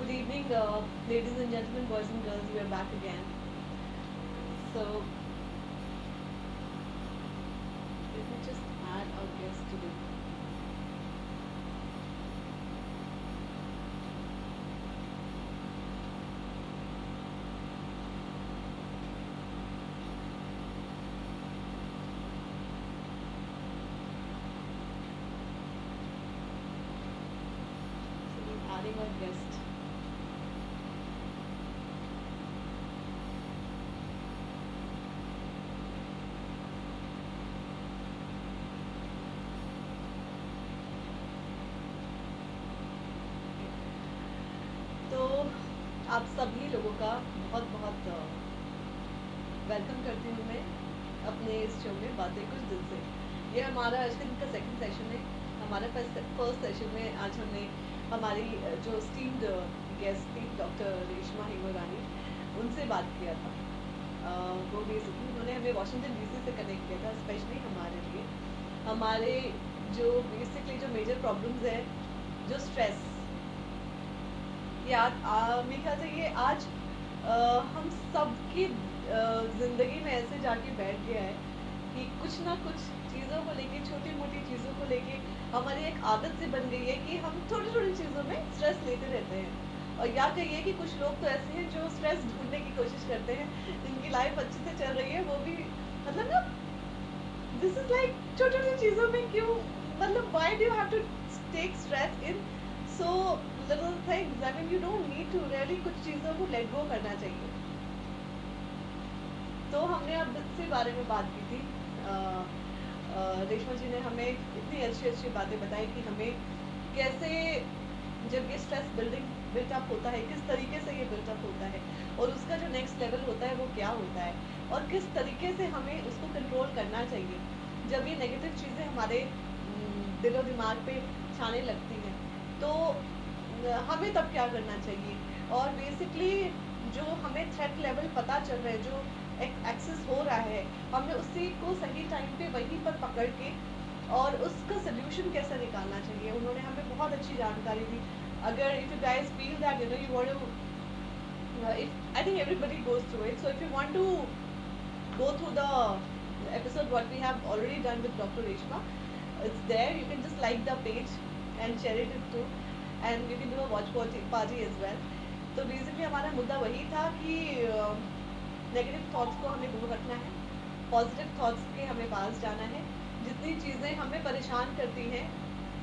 Good evening, ladies and gentlemen, boys and girls. We are back again. So, let me just add our guest today. So, we're adding our guest. तो आप सभी लोगों का बहुत बहुत welcome करती हूँ मैं अपने इस शो में बातें कुछ दिल से। ये हमारा आज का दिन का सेकंड सेशन है। हमारे फर्स्ट सेशन में आज हमने हमारी जो स्टीम्ड गेस्ट थी डॉक्टर रेशमा हिंगोरानी, उनसे बात किया था। वो बेसिकली उन्होंने हमें वाशिंगटन डीसी से कनेक्ट किया था स्पेशली हमारे लिए। हमारे जो बेसिकली जो मेजर प्रॉब्लम्स है, जो स्ट्रेस, यार मेरे ख्याल से ये आज हम सबकी ज़िंदगी में ऐसे जाके बैठ गया है कि कुछ ना कुछ चीज़ों को लेके, छोटी मोटी चीज़ों को लेके हमारी एक आदत सी बन गई है कि हम छोटी छोटी चीज़ों में स्ट्रेस लेते रहते हैं। और या कहिए कि कुछ लोग तो ऐसे हैं जो स्ट्रेस ढूंढने की कोशिश करते हैं, जिनकी लाइफ अच्छे से चल रही है, वो भी मतलब ना दिस इज लाइक छोटी छोटी चीज़ों में क्यों, मतलब why do you have to take stress in so little things. I mean, you don't need to really कुछ चीज़ों को let go करना चाहिए। तो हमने अब इसके बारे में बात की थी। रेशमा जी ने हमें इतनी अच्छी अच्छी बातें बताई कि हमें कैसे जब ये स्ट्रेस बिल्टअप होता है, किस तरीके से ये बिल्टअप होता है और उसका जो नेक्स्ट लेवल होता है वो क्या होता है और किस तरीके से हमें उसको कंट्रोल करना चाहिए जब ये नेगेटिव चीज़ें हमारे दिलो दिमाग पे छाने लगती हैं। तो हमें तब क्या करना चाहिए और बेसिकली जो हमें थ्रेट लेवल पता चल रहा है, जो एक्सेस हो रहा है, हमें उसी को सही टाइम पे वहीं पर पकड़ के और उसका सोल्यूशन कैसे निकालना चाहिए। उन्होंने हमें बहुत अच्छी जानकारी दी। अगर if you guys feel that you know you want to, if I think everybody goes through it, so if you want to go through the episode what we have already done with Dr. Reshma, it's there. You can just like the page and share it too, and you can do a watch party as well. तो basically हमारा मुद्दा वही था कि negative thoughts को हमें दूर रखना है, पॉजिटिव थॉट्स के हमें पास जाना है। जितनी चीज़ें हमें परेशान करती हैं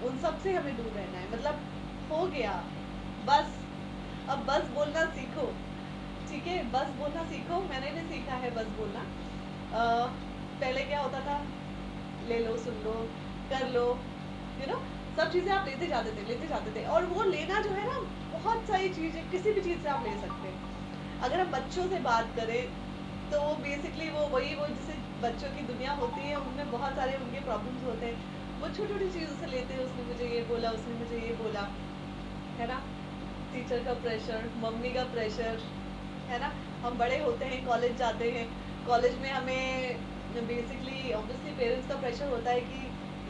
उन सब से हमें दूर रहना है। मतलब हो गया बस, अब बस बोलना सीखो, ठीक है? बस बोलना सीखो। मैंने भी सीखा है बस बोलना। पहले क्या होता था, ले लो, सुन लो, कर लो, यू नो, सब चीज़ें आप लेते जाते थे और वो लेना जो है ना, बहुत सारी चीज़ें किसी भी चीज़ से आप ले सकते हैं। अगर हम बच्चों से बात करें तो बेसिकली वो जैसे बच्चों की दुनिया होती है, उनमें बहुत सारे उनके प्रॉब्लम्स होते हैं। वो छोटी छोटी चीज़ों से लेते हैं, उसने मुझे ये बोला, उसने मुझे ये बोला, है ना? टीचर का प्रेशर, मम्मी का प्रेशर, है ना? हम बड़े होते हैं, कॉलेज जाते हैं, कॉलेज में हमें बेसिकली ऑब्वियसली पेरेंट्स का प्रेशर होता है कि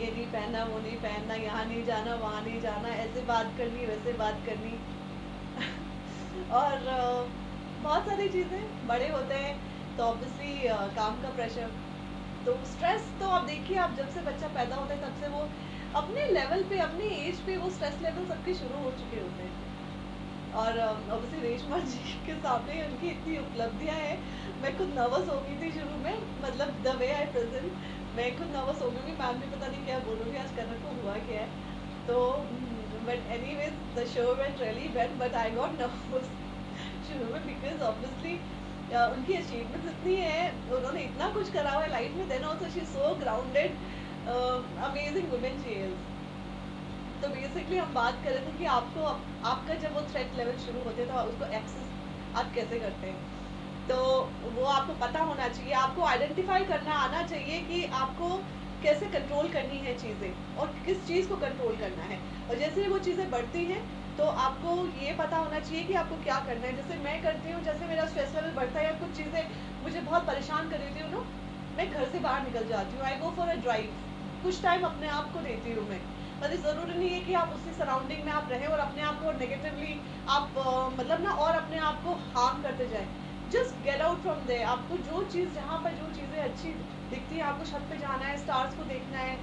ये नहीं पहनना, वो नहीं पहनना, यहाँ नहीं जाना, वहाँ नहीं जाना, ऐसे बात करनी, वैसे बात करनी और बहुत सारी चीज़ें। बड़े होते हैं तो ऑब्वियसली काम का प्रेशर। तो स्ट्रेस तो आप देखिए, आप जब से बच्चा पैदा होता है तब से वो अपने लेवल पे, अपनी एज पे वो स्ट्रेस लेवल सबके शुरू हो चुके होते हैं। और ऑब्वियसली रेशमा जी के सामने उनकी इतनी उपलब्धियां हैं, मैं खुद नर्वस हो गई थी शुरू में, मतलब द वे आई प्रेजेंट, मैं खुद नर्वस हो गई, मैम भी पता नहीं क्या बोलूँगी, आज कनक को हुआ क्या है। तो but anyways the show went really well, but I got nervous शुरू में बिकॉज ऑब्वियसली उनकी अचीवमेंट्स इतनी है, उन्होंने इतना कुछ करा हुआ है लाइफ में, then also she so grounded, amazing women she is. तो बेसिकली हम बात कर रहे थे कि आपका जब वो थ्रेट लेवल शुरू होते तो उसको एक्सेस आप कैसे करते हैं। तो वो आपको पता होना चाहिए, आपको आइडेंटिफाई करना आना चाहिए कि आपको कैसे कंट्रोल करनी है चीज़ें और किस चीज़ को कंट्रोल करना है। और जैसे वो चीज़ें बढ़ती हैं तो आपको ये पता होना चाहिए कि आपको क्या करना है। जैसे मैं करती हूँ, जैसे मेरा स्ट्रेस लेवल बढ़ता है या कुछ चीज़ें मुझे बहुत परेशान कर रही थी, मैं घर से बाहर निकल जाती हूँ। आई गो फॉर अ ड्राइव, कुछ टाइम अपने आप को देती हूँ मैं। पर ज़रूरी नहीं है कि आप उसी सराउंडिंग में आप रहें और अपने आप को नेगेटिवली आप मतलब ना और अपने आप को हार्म करते जाएं। Just get out from there. आपको जो चीज़ जहाँ पर जो चीज़ें अच्छी दिखती हैं, आपको छत पे जाना है, स्टार्स को देखना है,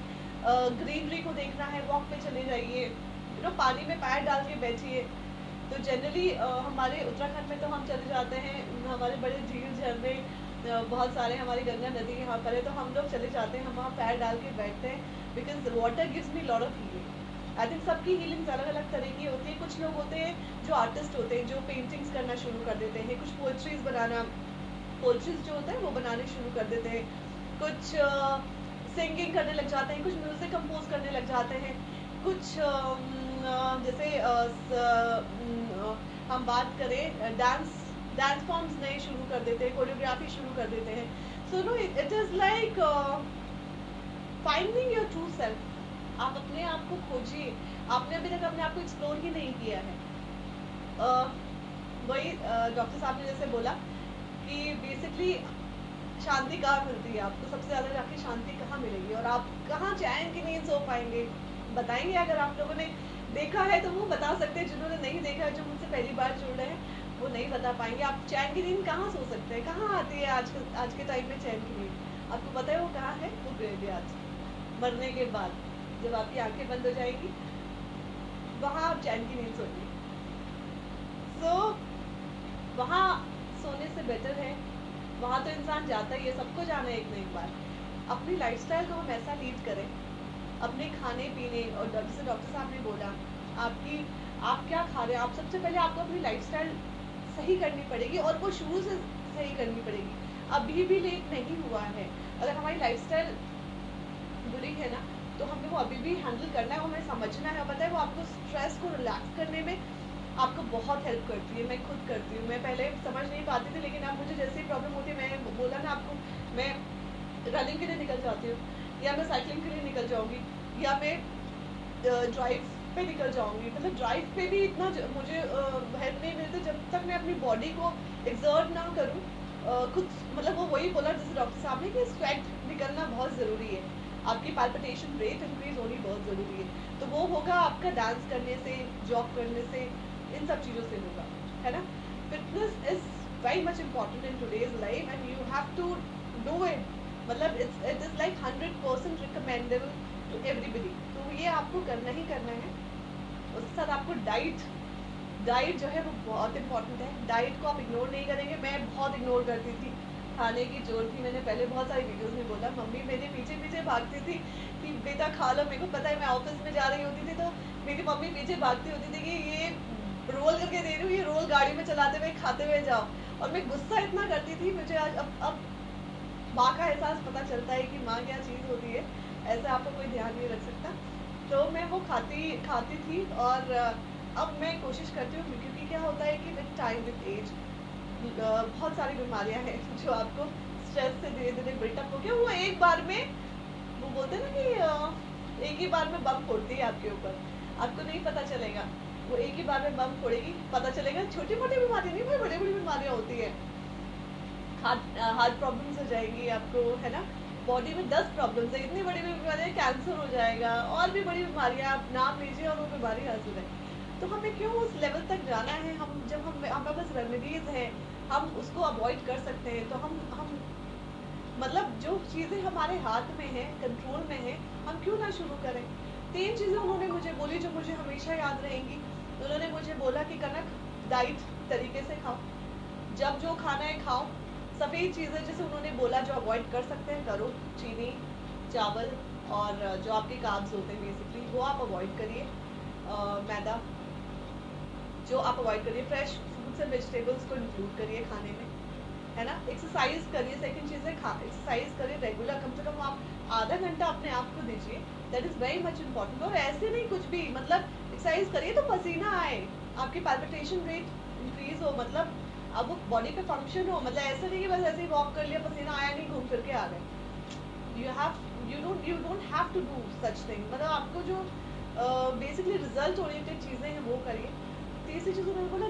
ग्रीनरी को देखना है, वॉक पे चले जाइए, पानी में पैर डाल के बैठिए। तो जनरली हमारे उत्तराखंड में तो हम चले जाते हैं, हमारे बड़े झील झरने बहुत सारे, हमारी गंगा नदी यहाँ पर है, तो हम लोग चले जाते हैं, हम वहाँ पैर डाल के बैठते हैं, because water gives me lot of healing. I think सबकी हीलिंग्स अलग अलग तरह की होती है। कुछ लोग होते हैं जो आर्टिस्ट होते हैं, जो पेंटिंग्स करना शुरू कर देते हैं, कुछ पोएट्रीज बनाना, पोएट्रीज जो होते हैं वो बनाने शुरू कर देते हैं, कुछ सिंगिंग करने लग जाते हैं, कुछ म्यूजिक कंपोज करने लग जाते हैं, कुछ जैसे हम बात करें डांस फॉर्म्स नए शुरू कर देते हैं, कोरियोग्राफी शुरू कर देते हैं। So no it is like finding your true self. आप अपने आप को खोजिए। आपने अभी तक अपने आप को एक्सप्लोर ही नहीं किया है। वही डॉक्टर साहब ने जैसे बोला कि बेसिकली शांति कहाँ मिलती है, आपको सबसे ज़्यादा जाके शांति कहाँ मिलेगी और आप कहाँ चैन की नींद सो पाएंगे, बताएंगे। अगर आप लोगों ने देखा है तो वो बता सकते हैं, जिन्होंने नहीं देखा है, जो मुझसे पहली बार जुड़ रहे हैं, वो नहीं बता पाएंगे। आप चैन की नींद कहाँ सो सकते हैं, कहाँ आती है आज के टाइम में चैन की नींद? आपको पता है वो कहाँ है? वो ग्रेवयार्ड। मरने के बाद जब आपकी आंखें बंद हो जाएंगी, वहाँ आप चैन की नींद सोएंगे। सो वहाँ सोने से बेटर है, वहाँ तो इंसान जाता ही है, सबको जाना है एक न एक बार। अपनी लाइफस्टाइल को हम ऐसा लीड करें, अपने खाने पीने, और जैसे डॉक्टर साहब ने बोला, आप क्या खा रहे हैं, आप सबसे पहले आपको अपनी लाइफस्टाइल सही करनी पड़ेगी, और वो शुरू से सही करनी पड़ेगी। अभी भी लेट नहीं हुआ है। अगर हमारी लाइफस्टाइल बुरी है ना, तो हमें वो अभी भी हैंडल करना है, हमें समझना है। पता है वो आपको स्ट्रेस को रिलैक्स करने में आपको बहुत हेल्प करती है। मैं खुद करती हूँ। मैं पहले समझ नहीं पाती थी, लेकिन अब मुझे जैसे ही प्रॉब्लम होती है, मैं बोला ना आपको, मैं रनिंग के लिए निकल जाती हूँ, या मैं साइकिलिंग के लिए निकल जाऊँगी, या मैं ड्राइव पे निकल जाऊँगी। मतलब ड्राइव पे भी इतना मुझे हेल्प नहीं मिलती जब तक मैं अपनी बॉडी को एक्सर्ट ना करूँ। कुछ मतलब वो वही बोला जैसे डॉक्टर साहब ने कि स्वेट निकलना बहुत ज़रूरी है, आपकी पाल्पिटेशन रेट इंक्रीज होनी बहुत ज़रूरी है। तो वो होगा आपका डांस करने से, जॉब करने से, इन सब चीज़ों से होगा, है ना। Fitness is very much important in today's life and you have to do it. मतलब it is like 100% recommendable to everybody. तो ये आपको करना ही करना है। उसके साथ आपको डाइट जो है वो बहुत इंपॉर्टेंट है। डाइट को आप इग्नोर नहीं करेंगे। मैं बहुत इग्नोर करती थी, खाने की जोर थी। मैंने पहले बहुत सारी वीडियोस में बोला, मम्मी मेरे पीछे पीछे भागती थी कि बेटा खा लो। मेरे को पता है मैं ऑफिस में जा रही होती थी तो मेरी मम्मी पीछे भागती होती थी कि ये रोल करके दे रही हूँ, ये रोल गाड़ी में चलाते हुए खाते हुए जाओ। और मैं गुस्सा इतना करती थी। मुझे आज अब माँ का एहसास पता चलता है कि माँ क्या चीज़ होती है। ऐसा आपको कोई ध्यान नहीं रख सकता। तो मैं वो खाती थी, और अब मैं कोशिश करती हूँ, क्योंकि क्या होता है कि विद टाइम, विद एज, बहुत सारी बीमारियां हैं जो आपको स्ट्रेस से धीरे धीरे बिल्टअप हो गया। वो एक बार में, वो बोलते हैं ना कि एक ही बार में बम फोड़ती है आपके ऊपर, आपको नहीं पता चलेगा। वो एक ही बार में बम फोड़ेगी, पता चलेगा। छोटी मोटी बीमारी नहीं, भाई बड़ी बड़ी बीमारियां होती है। हार्ट प्रॉब्लम्स हो जाएगी आपको, है ना। बॉडी में 10 प्रॉब्लम्स है, इतनी बड़ी बीमारियां, कैंसर हो जाएगा, और भी बड़ी बीमारियां आप नाम लीजिए और वो बीमारी हाजिर है। तो हमें क्यों उस लेवल तक जाना है? जब हमारे पास रेमेडीज है, हम उसको अवॉइड कर सकते हैं। तो हम मतलब जो चीज़ें हमारे हाथ में है, कंट्रोल में है, हम क्यों ना शुरू करें। 3 चीज़ें उन्होंने मुझे बोली जो मुझे हमेशा याद रहेंगी। उन्होंने मुझे बोला कि कनक, डाइट तरीके से खाओ, जब जो खाना है खाओ। सफ़ेद चीज़ें जैसे उन्होंने बोला जो अवॉइड कर सकते हैं करो, चीनी, चावल, और जो आपके कार्ब्स होते हैं बेसिकली वो आप अवॉइड करिए। मैदा जो आप अवॉइड करिए, फ्रेश फ्रूट्स एंड वेजिटेबल्स को इंक्लूड करिए खाने में, है ना। एक्सरसाइज करिए। सेकंड चीज़ है एक्सरसाइज करिए रेगुलर, कम से कम आप आधा घंटा अपने आप को दीजिए। That is very much important. और ऐसे नहीं कुछ भी, मतलब एक्सरसाइज करिए तो पसीना आए, आपकी पाल्पिटेशन रेट इंक्रीज हो, मतलब अब वो बॉडी पे फंक्शन हो। मतलब ऐसे नहीं कि बस ऐसे ही वॉक कर लिया, पसीना आया नहीं, घूम फिर के आ गए। You don't have to do such thing. मतलब आपको जो बेसिकली रिजल्ट ओरिएंटेड चीज़ें हैं वो करिए। तीसरी चीज़ उन्होंने बोला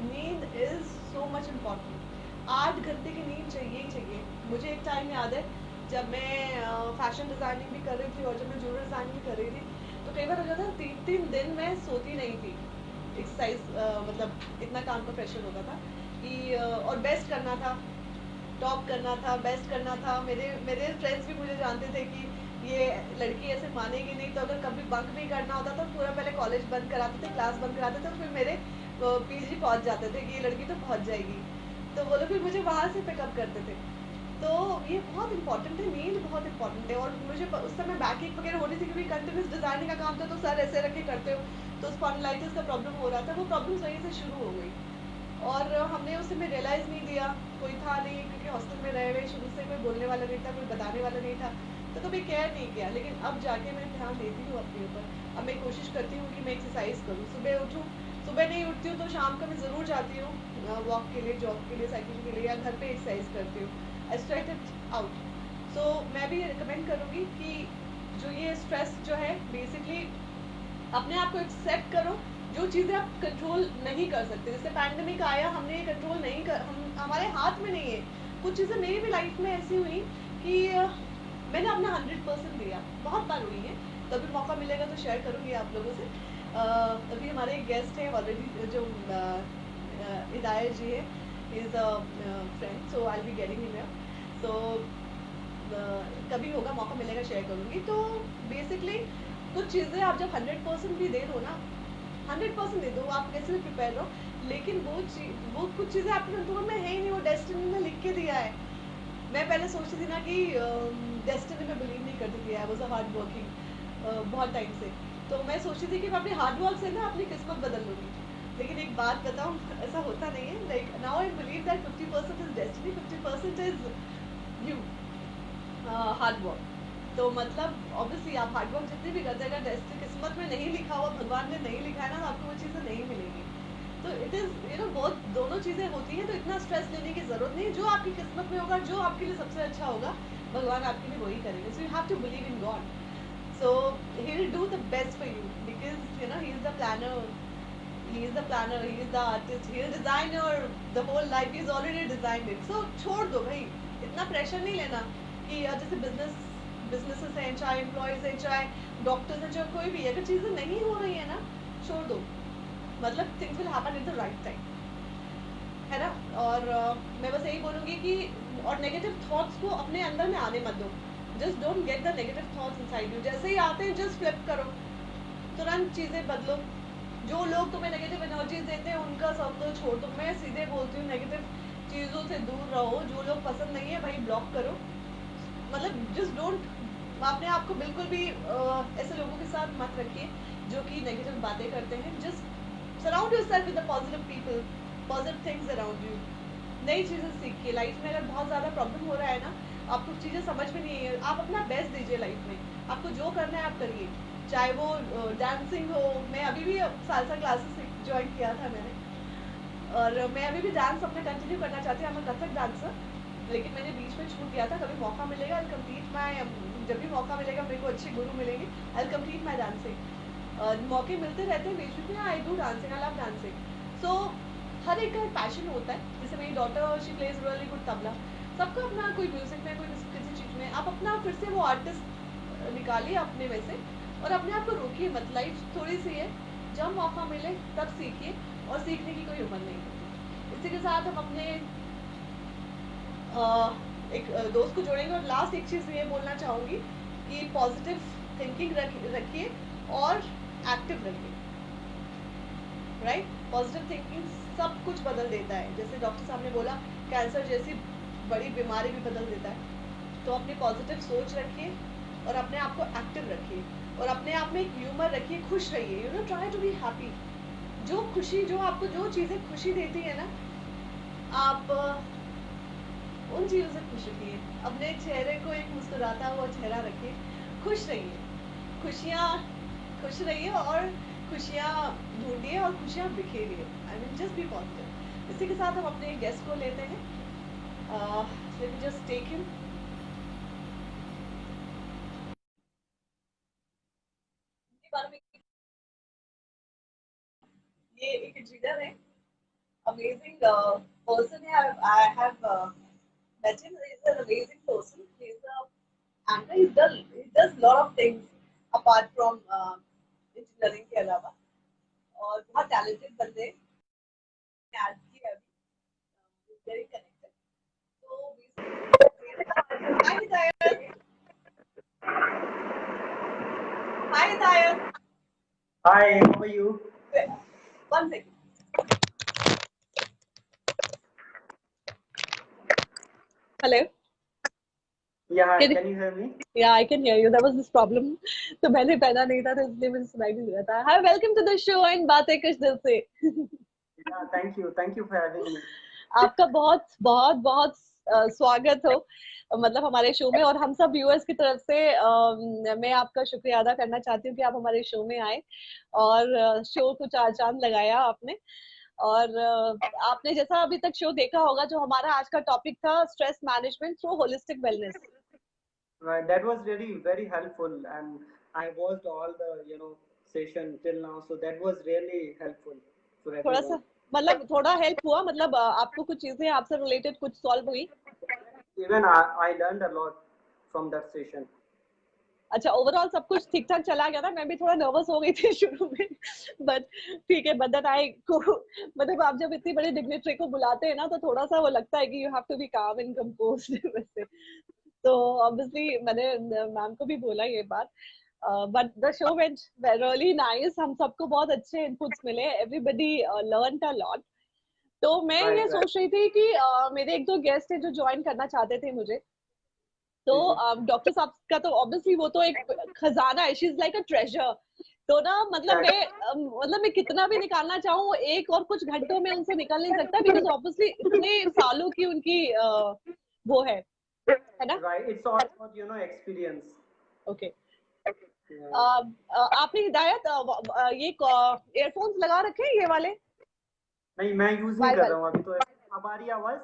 नींद इज सो मच इम्पॉर्टेंट। 8 घंटे की नींद चाहिए ही चाहिए। मुझे एक टाइम याद है जब मैं फैशन डिज़ाइनिंग भी कर रही थी और जब मैं ज्वेलरी डिज़ाइनिंग भी कर रही थी, तो कई बार हो जाता था 3-3 दिन मैं सोती नहीं थी। एक्सरसाइज मतलब इतना काम का प्रेशर होता था कि और बेस्ट करना था, टॉप करना था, बेस्ट करना था। मेरे मेरे फ्रेंड्स भी मुझे जानते थे कि ये लड़की ऐसे मानेगी नहीं, तो अगर कभी बंक भी करना होता तो पूरा पहले कॉलेज बंद कराते थे, क्लास बंद कराते थे, और फिर मेरे पीजी पहुंच जाते थे कि ये लड़की तो पहुंच जाएगी। तो वो लोग फिर मुझे वहाँ से पिकअप करते थे। तो ये बहुत इंपॉर्टेंट है, नींद बहुत इंपॉर्टेंट है। और मुझे उस समय बैक एक वगैरह हो रही थी क्योंकि कंटिन्यूस डिजाइनिंग का काम था, तो सर ऐसे रख के करते हो, तो स्पॉन्डिलाइटिस का प्रॉब्लम हो रहा था। वो प्रॉब्लम वहीं से शुरू हो गई और हमने उस समय रियलाइज़ नहीं दिया, कोई था नहीं क्योंकि हॉस्टल में रह रहे शुरू से, कोई बोलने वाला नहीं था, कोई बताने वाला नहीं था, तो कभी केयर नहीं किया। लेकिन अब जाके मैं ध्यान देती हूँ अपने ऊपर। अब मैं कोशिश करती हूँ कि मैं एक्सरसाइज करूँ, सुबह उठूँ। सुबह नहीं उठती हूँ तो शाम को मैं ज़रूर जाती हूँ वॉक के लिए, जॉग के लिए, साइकिलिंग के लिए, या घर पे एक्सरसाइज करती हूँ। आई स्ट्राइक इट आउट। सो मैं भी रिकमेंड करूँगी कि जो ये स्ट्रेस जो है, बेसिकली अपने आप को एक्सेप्ट करो। जो चीज़ें आप कंट्रोल नहीं कर सकते, जैसे पैंडेमिक आया, हमने ये कंट्रोल नहीं कर, हम हमारे हाथ में नहीं है। कुछ चीज़ें मेरी भी लाइफ में ऐसी हुई कि मैंने अपना 100% दिया, बहुत बार हुई है। तो अभी मौका मिलेगा तो शेयर करूँगी आप लोगों से। अभी हमारे एक गेस्ट हैं ऑलरेडी, जो हिदायत जी है, is a friend, so I be getting him here. So कभी होगा मौका मिलेगा शेयर करूँगी। तो बेसिकली कुछ चीज़ें आप जब 100% भी दे दो ना, 100% दे दो, आप कैसे भी प्रिपेयर रहो, लेकिन वो कुछ चीज़ें आपके कंट्रोल में है ही नहीं, वो डेस्टिनी ने लिख के दिया है। मैं पहले सोचती थी ना कि डेस्टिनी में बिलीव नहीं करती थी, I was a hard working बहुत टाइम से। तो मैं सोचती थी कि मैं अपने हार्ड वर्क से ना अपनी किस्मत बदल लूँगी। लेकिन एक बात बताऊँ, ऐसा होता नहीं है। Like now I believe that 50% is destiny, 50% is you, hard work. तो मतलब ऑब्वियसली आप हार्ड वर्क जितनी भी करते हैं, अगर किस्मत में नहीं लिखा हुआ, भगवान ने नहीं लिखा है ना, तो आपको वो चीज़ें नहीं मिलेंगी। तो इट इज़ बहुत दोनों चीज़ें होती हैं, तो इतना स्ट्रेस लेने की ज़रूरत नहीं। जो आपकी किस्मत में होगा, जो आपके लिए सबसे अच्छा होगा, भगवान आपके लिए वही करेंगे। So you have to believe in God. So he will do the best for you, because he is the planner, he is the artist, he is designer, the whole life he has already designed it. So छोड़ दो भाई, इतना pressure नहीं लेना कि जैसे businesses हैं, चाहे एम्प्लॉयज हैं, चाहे डॉक्टर्स हैं, चाहे कोई भी, अगर चीज़ें नहीं हो रही है ना, छोड़ दो। मतलब things will happen in the right time, है ना। और मैं बस यही बोलूँगी कि और नेगेटिव थॉट्स को अपने अंदर में आने मत दो। Just don't get the negative thoughts inside you. जैसे ही आते हैं जस्ट फ्लिप करो, तुरंत चीज़ें बदलो। जो लोग तुम्हें नेगेटिव एनर्जीज देते हैं उनका सर्कल छोड़ दो। मैं सीधे बोलती हूँ, नेगेटिव चीज़ों से दूर रहो। जो लोग पसंद नहीं है भाई, ब्लॉक करो। मतलब जस्ट डोंट, अपने आप को बिल्कुल भी ऐसे लोगों के साथ मत रखिए जो कि नेगेटिव बातें करते हैं। Just surround yourself with the positive people, positive things around you. नई चीज़ें सीखिए। लाइफ में अगर बहुत ज़्यादा प्रॉब्लम हो रहा है ना, आपको चीज़ें समझ में नहीं है, आप अपना बेस्ट दीजिए लाइफ में। आपको जो करना है आप करिए, चाहे वो डांसिंग हो। मैं अभी भी सालसा क्लासेस ज्वाइन किया था मैंने, और मैं अभी भी डांस अपना कंटिन्यू करना चाहती हूँ। मैं कथक डांसर, लेकिन मैंने बीच में छूट दिया था। कभी मौका मिलेगा आई कंप्लीट माई, जब भी मौका मिलेगा, मेरे को अच्छे गुरु मिलेंगे, आई कंप्लीट माई डांसिंग। मौके मिलते रहते हैं बीच बीच में। I do dancing, I love dancing. So हर एक का एक पैशन होता है। जैसे मेरी daughter, she plays really good tabla. सबका अपना, कोई म्यूजिक में, कोई किसी चीज़ में। आप अपना फिर से वो आर्टिस्ट निकालिए अपने में से, और अपने आप को रोकिए मत। लाइफ थोड़ी सी है, जब मौका मिले तब सीखिए, और सीखने की कोई उम्र नहीं होती। इसी के साथ हम अपने एक दोस्त को जोड़ेंगे। और लास्ट एक चीज़ ये बोलना चाहूँगी कि पॉजिटिव थिंकिंग रखिए और एक्टिव रखिए। राइट, पॉजिटिव थिंकिंग सब कुछ बदल देता है। जैसे डॉक्टर साहब ने बोला, कैंसर जैसी बड़ी बीमारी भी बदल देता है। तो अपनी पॉजिटिव सोच रखिए और अपने आप को एक्टिव रखिए, और अपने आप में एक ह्यूमर रखिए, खुश रहिए। You know, try to be happy. जो खुशी, जो आपको जो चीज़ें खुशी देती है ना, आप उन चीज़ों से खुश रखिए। अपने चेहरे को एक मुस्कुराता हुआ चेहरा रखिए, खुश रहिए। खुशियाँ, खुश रहिए और खुशियाँ ढूंढिए और खुशियाँ बिखेरिए। I mean just be positive. इसी के साथ हम अपने गेस्ट को लेते हैं। Let me just take him. ये एक इंजीनियर है, अमेजिंग पर्सन है। I have met him. He is an amazing person. He is a and he does lot of things apart from engineering के अलावा, और बहुत talented बंदे हैं, आज की अभी very connected. So basically, hi Hidayat. Hi Hidayat. Hi, how are you? Wait, one second. Hello. Yeah, hi, Can can you hear me? Yeah, I can hear you. There was this problem. तो मैंने पहना नहीं था, तो इसलिए मुझे सुनाई नहीं दे रहा था. Hi, welcome to the show and बातें कुछ दिल से. Yeah, thank you for having me. आपका बहुत बहुत बहुत स्वागत हो, मतलब हमारे शो में, और हम सब व्यूअर्स की तरफ से मैं आपका शुक्रिया अदा करना चाहती हूँ कि आप हमारे शो में आए और शो को चार चांद लगाया आपने. और आपने जैसा अभी तक शो देखा होगा, जो हमारा आज का टॉपिक था, stress management through holistic wellness. Right, that was really very helpful, and I watched all the session till now, so that was really helpful for थोड़ा सा everyone. मतलब थोड़ा हेल्प हुआ, मतलब आपको कुछ चीजें आपसे रिलेटेड कुछ सॉल्व हुई? Even I learned a lot from that session. अच्छा, ओवरऑल सब कुछ ठीक ठाक चला गया था. मैं भी थोड़ा नर्वस हो गई थी शुरू में, बट ठीक है. बट दैट आई को, मतलब आप जब इतनी बड़ी डिग्नेटरी को बुलाते हैं ना, तो थोड़ा सा वो लगता है कि यू हैव टू बी काम एंड कंपोज्ड वैसे. तो ऑब्वियसली मैंने मैम को भी बोला ये बात. But the show went really nice. हम सबको बहुत अच्छे इनपुट्स मिले. Everybody learned a lot. तो मैं ये Right, right. सोच रही थी कि मेरे एक दो गेस्ट है जो ज्वाइन करना चाहते थे मुझे. तो डॉक्टर साहब का तो ऑब्वियसली वो तो एक खजाना है. She is like a treasure. तो ना मतलब मैं कितना भी निकालना चाहूँ, एक और कुछ घंटों में उनसे निकल नहीं सकता, बिकॉज ऑब्वियसली इतने सालों की उनकी वो है ना. Right, it's all about experience. Okay. Yeah. आपने हिदायत ये एयरफोन्स लगा रखे हैं ये वाले? नहीं, मैं यूज नहीं कर रहा हूँ अभी तो. अब आ रही है आवाज?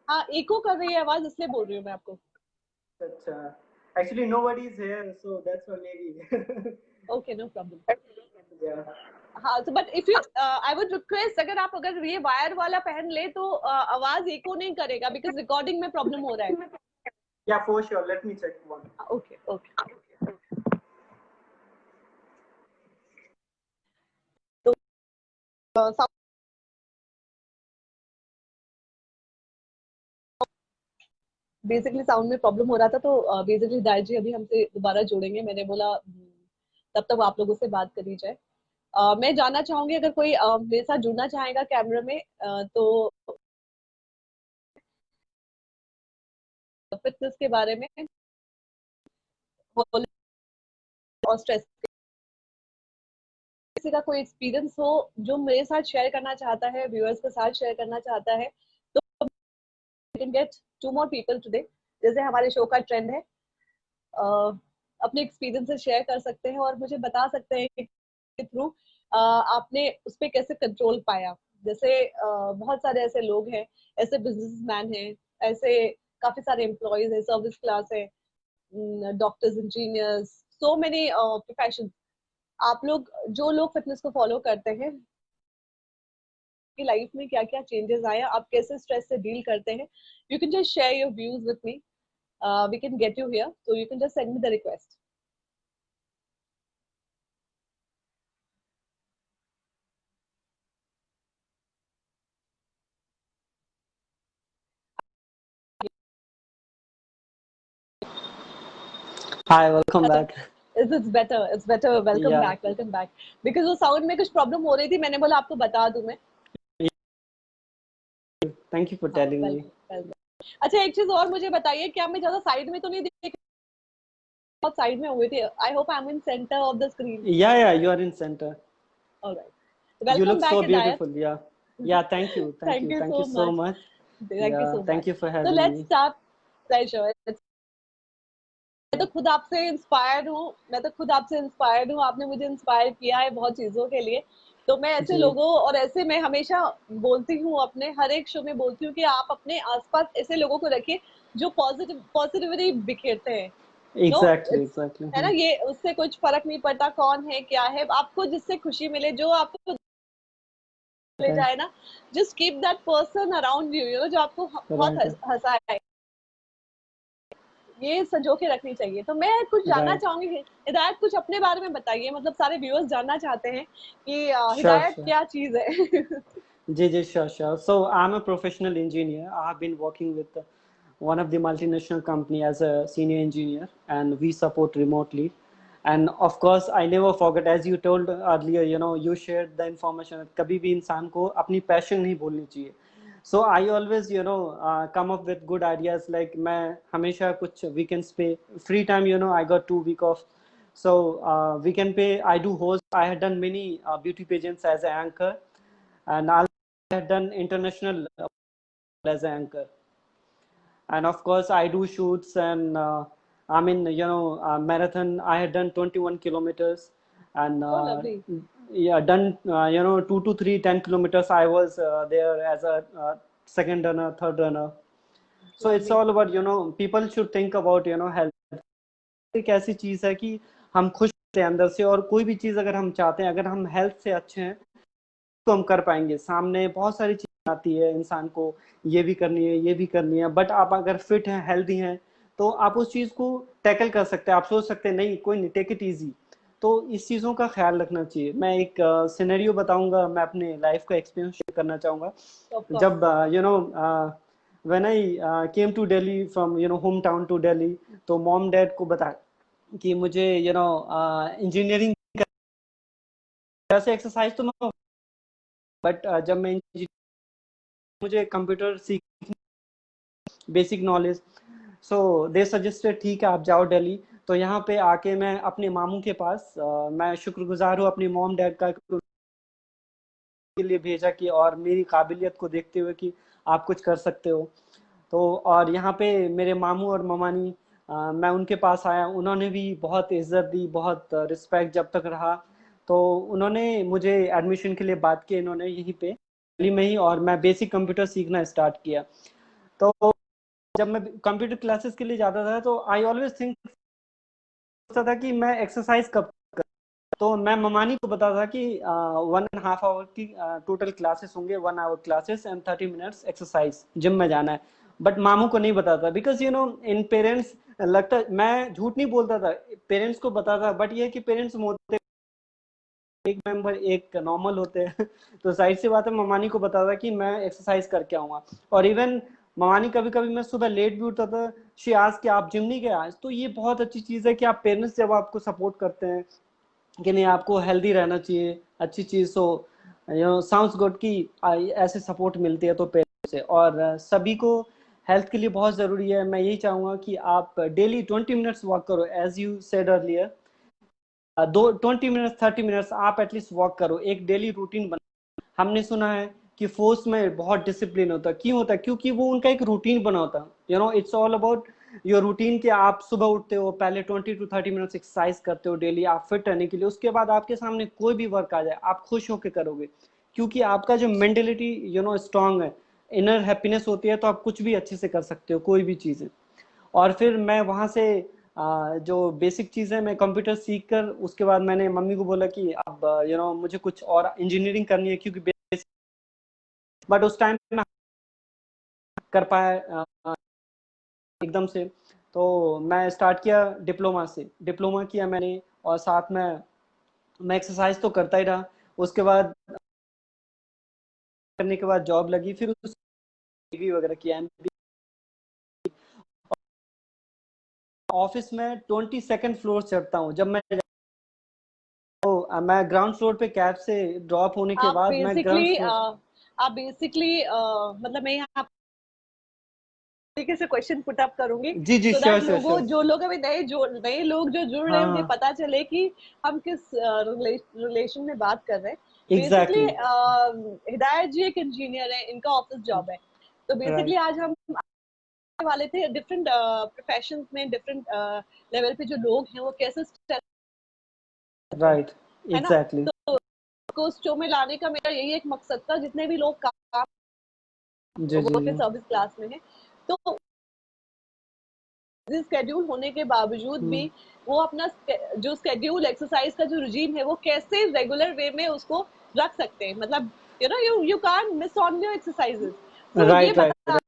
हाँ, इको कर रही है आवाज, इसलिए बोल रही हूँ मैं आपको. अच्छा, actually nobody is here, so that's why maybe. Okay, no problem. Yeah. हाँ, तो but if you I would request, अगर ये वायर वाला पहन ले तो आवाज इको नहीं करेगा, बिकॉज रिकॉर्डिंग में प्रॉब्लम हो रहा है. Yeah, for sure. Let me check one. Okay okay. तो बेसिकली साउंड में प्रॉब्लम हो रहा था, तो बेसिकली दाई जी अभी हमसे दोबारा जोड़ेंगे. मैंने बोला तब तक आप लोगों से बात करी जाए. मैं जानना चाहूंगी, अगर कोई मेरे साथ जुड़ना चाहेगा कैमरा में, तो फिटनेस के बारे में और स्ट्रेस, किसी का कोई एक्सपीरियंस हो जो मेरे साथ शेयर करना चाहता है, व्यूअर्स के साथ शेयर करना चाहता है, तो can get 2 more people today. जैसे हमारे शो का ट्रेंड है, अपने एक्सपीरियंसेस शेयर कर सकते हैं और मुझे बता सकते हैं कि थ्रू आपने उस पर कैसे कंट्रोल पाया. जैसे बहुत सारे ऐसे लोग हैं, ऐसे बिजनेसमैन हैं, ऐसे काफी सारे एम्प्लॉयज हैं, सर्विस क्लास है, doctors, engineers, so many profession. आप लोग, जो लोग फिटनेस को फॉलो करते हैं, की लाइफ में क्या क्या चेंजेस आए, आप कैसे स्ट्रेस से डील करते हैं, you can just share your views with me. We can get you here, so you can just send me the request. Hi, welcome back. It's better, it's better. Welcome Yeah, back, welcome back. Because वो sound में कुछ problem हो रही थी, मैंने बोला आपको बता दूं मैं. thank you for हाँ, telling me. वेलकम. अच्छा, एक चीज और मुझे बताइए, क्या मैं ज्यादा साइड में तो नहीं देख, बहुत साइड में हुई थी? I hope I am in centre of the screen. Yeah, you are in center. Alright. You welcome look back so हिदायत. beautiful. Yeah, thank you, thank you thank so you so much. much. Thank you Yeah, so thank much. you for तो having let's me. Start. Pleasure. मैं तो खुद आपसे inspired हूँ, आपने मुझे inspire किया है बहुत चीजों के लिए. तो मैं ऐसे जी. लोगों, और ऐसे मैं हमेशा बोलती हूँ, अपने हर एक शो में बोलती हूँ कि आप अपने आसपास ऐसे लोगों को रखिए जो पॉजिटिविटी बिखेरते हैं. No, Exactly, it's, exactly. है ना, ये उससे कुछ फर्क नहीं पड़ता कौन है क्या है, आपको जिससे खुशी मिले, जो आपको ले Right, जाए ना, just keep that person around you, जो आपको बहुत right. हंसाए. ये संजो के रखनी चाहिए। तो मैं कुछ जानना Right. चाहूंगी, हिदायत कुछ अपने बारे में बताइए, मतलब सारे व्यूअर्स जानना चाहते हैं कि Sure, हिदायत sure. क्या चीज है। Sure, sure. So I'm a professional engineer. I have been working with one of the multinational company as a senior engineer, and we support remotely. And of course, I never forget, as you told earlier, you shared the information. कभी भी इंसान को अपनी passion नहीं भूलनी चाहिए. So I always, come up with good ideas. Like मैं हमेशा कुछ weekends पे free time, I got 2 week off. So weekend पे I do host. I had done many beauty pageants as an anchor, and I had done international as an anchor. And of course I do shoots, and I mean, marathon. I had done 21 kilometers, and oh lovely. yeah, done 2 to 3 10 kilometers. I was there as a second runner, third runner. So it's lovely. all about, people should think about, health. एक ऐसी चीज है कि हम खुश होते हैं अंदर से, और कोई भी चीज अगर हम चाहते हैं, अगर हम हेल्थ से अच्छे हैं तो हम कर पाएंगे। सामने बहुत सारी चीजें आती है इंसान को, ये भी करनी है, ये भी करनी है, बट आप अगर फिट हैं, हेल्दी हैं, तो आप उस चीज को टैकल कर सकते हैं। आप सोच सकते हैं नहीं, कोई नहीं, टेक इट इजी। तो इस चीजों का ख्याल रखना चाहिए। मैं एक सिनेरियो बताऊंगा, मैं अपने लाइफ का एक्सपीरियंस शेयर करना चाहूंगा। Of course. जब when I came to Delhi from home town to Delhi, तो मॉम डैड को बता कि मुझे इंजीनियरिंग से एक्सरसाइज तो मैं, बट जब मैं मुझे कंप्यूटर सीख बेसिक नॉलेज, सो दे सजेस्टेड ठीक है आप जाओ दिल्ली। तो यहाँ पे आके मैं अपने मामू के पास, मैं शुक्रगुजार हूँ अपनी मॉम डैड का के लिए भेजा कि, और मेरी काबिलियत को देखते हुए कि आप कुछ कर सकते हो। तो और यहाँ पे मेरे मामू और ममानी, मैं उनके पास आया, उन्होंने भी बहुत इज्जत दी, बहुत रिस्पेक्ट जब तक रहा। तो उन्होंने मुझे एडमिशन के लिए बात की, इन्होंने यहीं पे दिल्ली में ही, और मैं बेसिक कंप्यूटर सीखना स्टार्ट किया। तो जब मैं कंप्यूटर क्लासेस के लिए जाता था, तो आई ऑलवेज थिंक सोचता था कि मैं एक्सरसाइज कब, तो मैं ममानी को बताता था कि 1.5 आवर की टोटल क्लासेस होंगे, 1 hour classes and 30 minutes exercise, gym में जाना है। बट मामू को नहीं बताता, बिकॉज इन पेरेंट्स, लगता मैं झूठ नहीं बोलता था, पेरेंट्स को बताता, बट ये है कि पेरेंट्स होते एक मेंबर एक नॉर्मल होते हैं। तो जाहिर सी बात है, ममानी को बताता कि मैं एक्सरसाइज करके आऊंगा। और इवन ममानी, कभी कभी मैं सुबह लेट भी उठता था, शी आज कि आप जिम नहीं गए आज। तो ये बहुत अच्छी चीज है कि आप पेरेंट्स जब आपको सपोर्ट करते हैं कि नहीं, आपको हेल्दी रहना चाहिए, अच्छी चीज। सो साउंड्स गुड कि ऐसे सपोर्ट मिलती है तो पेरेंट्स से। और सभी को हेल्थ के लिए बहुत जरूरी है। मैं यही चाहूंगा कि आप डेली 20 मिनट्स वॉक करो, एज यू सेड अर्लियर। दो 20 मिनट्स 30 मिनट्स आप एटलीस्ट वॉक करो, एक डेली रूटीन बना। हमने सुना है कि फोर्स में बहुत डिसिप्लिन होता है। क्यों होता है? क्योंकि वो उनका एक रूटीन बना होता है। It's all about your routine, कि आप सुबह उठते हो, पहले 20 to 30 मिनट्स एक्सरसाइज करते हो डेली, आप फिट रहने के लिए। उसके बाद आपके सामने कोई भी वर्क आ जाए, आप खुश होकर करोगे, क्योंकि आपका जो मेंटेलिटी स्ट्रांग है, इनर हैप्पीनेस होती है, तो आप कुछ भी अच्छे से कर सकते हो, कोई भी चीजें। और फिर मैं वहां से जो बेसिक चीज है, मैं कंप्यूटर सीख कर, उसके बाद मैंने मम्मी को बोला कि अब मुझे कुछ और इंजीनियरिंग करनी है, क्योंकि बेसिक, बट उस टाइम पे मैं कर पाया एकदम से। तो मैं स्टार्ट किया डिप्लोमा से, डिप्लोमा किया मैंने, और साथ में मैं एक्सरसाइज तो करता ही रहा। उसके बाद करने के बाद जॉब लगी, फिर उस डिग्री वगैरह किया। ऑफिस में 22nd फ्लोर चढ़ता हूँ जब मैं, तो मैं ग्राउंड फ्लोर पे कैब से ड्रॉप होने के आप बाद मैं ग्राउंड बेसिकली फ्लोर। आप बेसिकली मतलब मैं यहाँ तरीके से क्वेश्चन पुट अप करूंगी, जी सो श्योर दैट श्योर लोगों, श्योर। जो लोग अभी नए लोग जो जुड़ रहे हैं, उन्हें हाँ, पता चले कि हम किस रिलेशन में बात कर रहे हैं। Basically exactly. हिदायत जी एक इंजीनियर है, इनका ऑफिस जॉब है। तो बेसिकली राइट आज हम आने वाले थे डिफरेंट प्रोफेशंस में, डिफरेंट लेवल पे जो लोग हैं वो कैसे stress करते हैं, राइट है ना। एग्जैक्टली। तो को शो में लाने का मेरा यही एक मकसद था, जितने भी लोग काम जी जी वर्क जी। सर्विस क्लास में है, तो स्केड्यूल होने के बावजूद भी हम्म। वो अपना जो स्केड्यूल एक्सरसाइज का जो रिजीम है वो कैसे रेगुलर वे में उसको रख सकते हैं। मतलब you can't miss on your exercises. So ये राइट राइट। बता,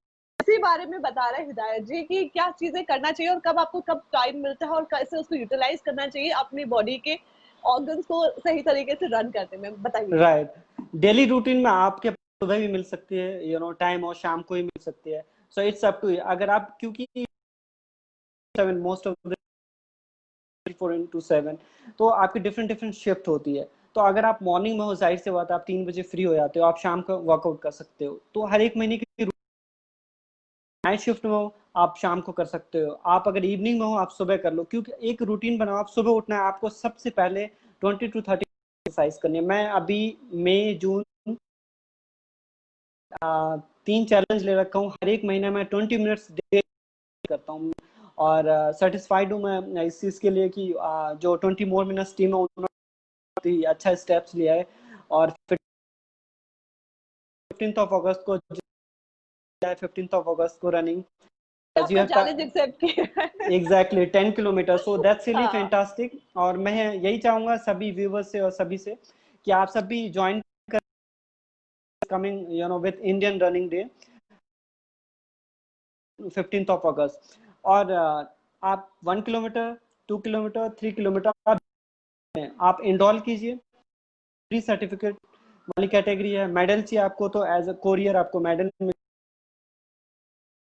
इसी बारे में बता रहे हैं हिदायत जी कि क्या चीजें करना चाहिए और कब आपको कब टाइम मिलता है और कैसे उसको यूटिलाइज करना चाहिए अपनी बॉडी के ऑर्गन्स को सही तरीके से रन करने में, बताइए। राइट। डेली रूटीन में आपके सुबह भी मिल सकती है टाइम, और शाम को ही मिल सकती है। So it's up to you. अगर आप, क्योंकि 7 मोस्ट ऑफ द 4 into 7, तो आपकी डिफरेंट डिफरेंट शिफ्ट होती है। तो अगर आप मॉर्निंग में हो, जाहिर सी बात है आप 3 बजे फ्री हो जाते हो, आप शाम को वर्कआउट कर सकते हो। तो हर एक महीने की नाइट शिफ्ट में हो, आप शाम को कर सकते हो। आप अगर इवनिंग में हो, आप सुबह कर लो, क्योंकि एक रूटीन बनाओ। आप सुबह उठना है, आपको सबसे पहले 20 to 30 एक्सरसाइज करनी है। मैं अभी मई जून 3 चैलेंज ले रखा हूँ। हर एक महीने में 20 मिनट्स डे करता हूँ, और सेटिस्फाइड हूँ मैं इस चीज़ के लिए कि जो 20 मोर मिनट्स टीम है उन्होंने बहुत ही अच्छा स्टेप्स लिया है। और 15th of August को 15th of August को रनिंग, as you आपका have चैलेंज एक्सेप्ट किया है। exactly 10 kilometre, so that's really हाँ, fantastic। और मैं यही चाहूंगा सभी व्यूवर्स से और सभी से कि आप सब भी ज्वाइन कर, coming with Indian running day 15th of August। और आप 1 किलोमीटर, 2 किलोमीटर, 3 किलोमीटर आप इनरोल कीजिए। फ्री सर्टिफिकेट वाली कैटेगरी है। मेडल चाहिए आपको तो एज अ कोरियर आपको मेडल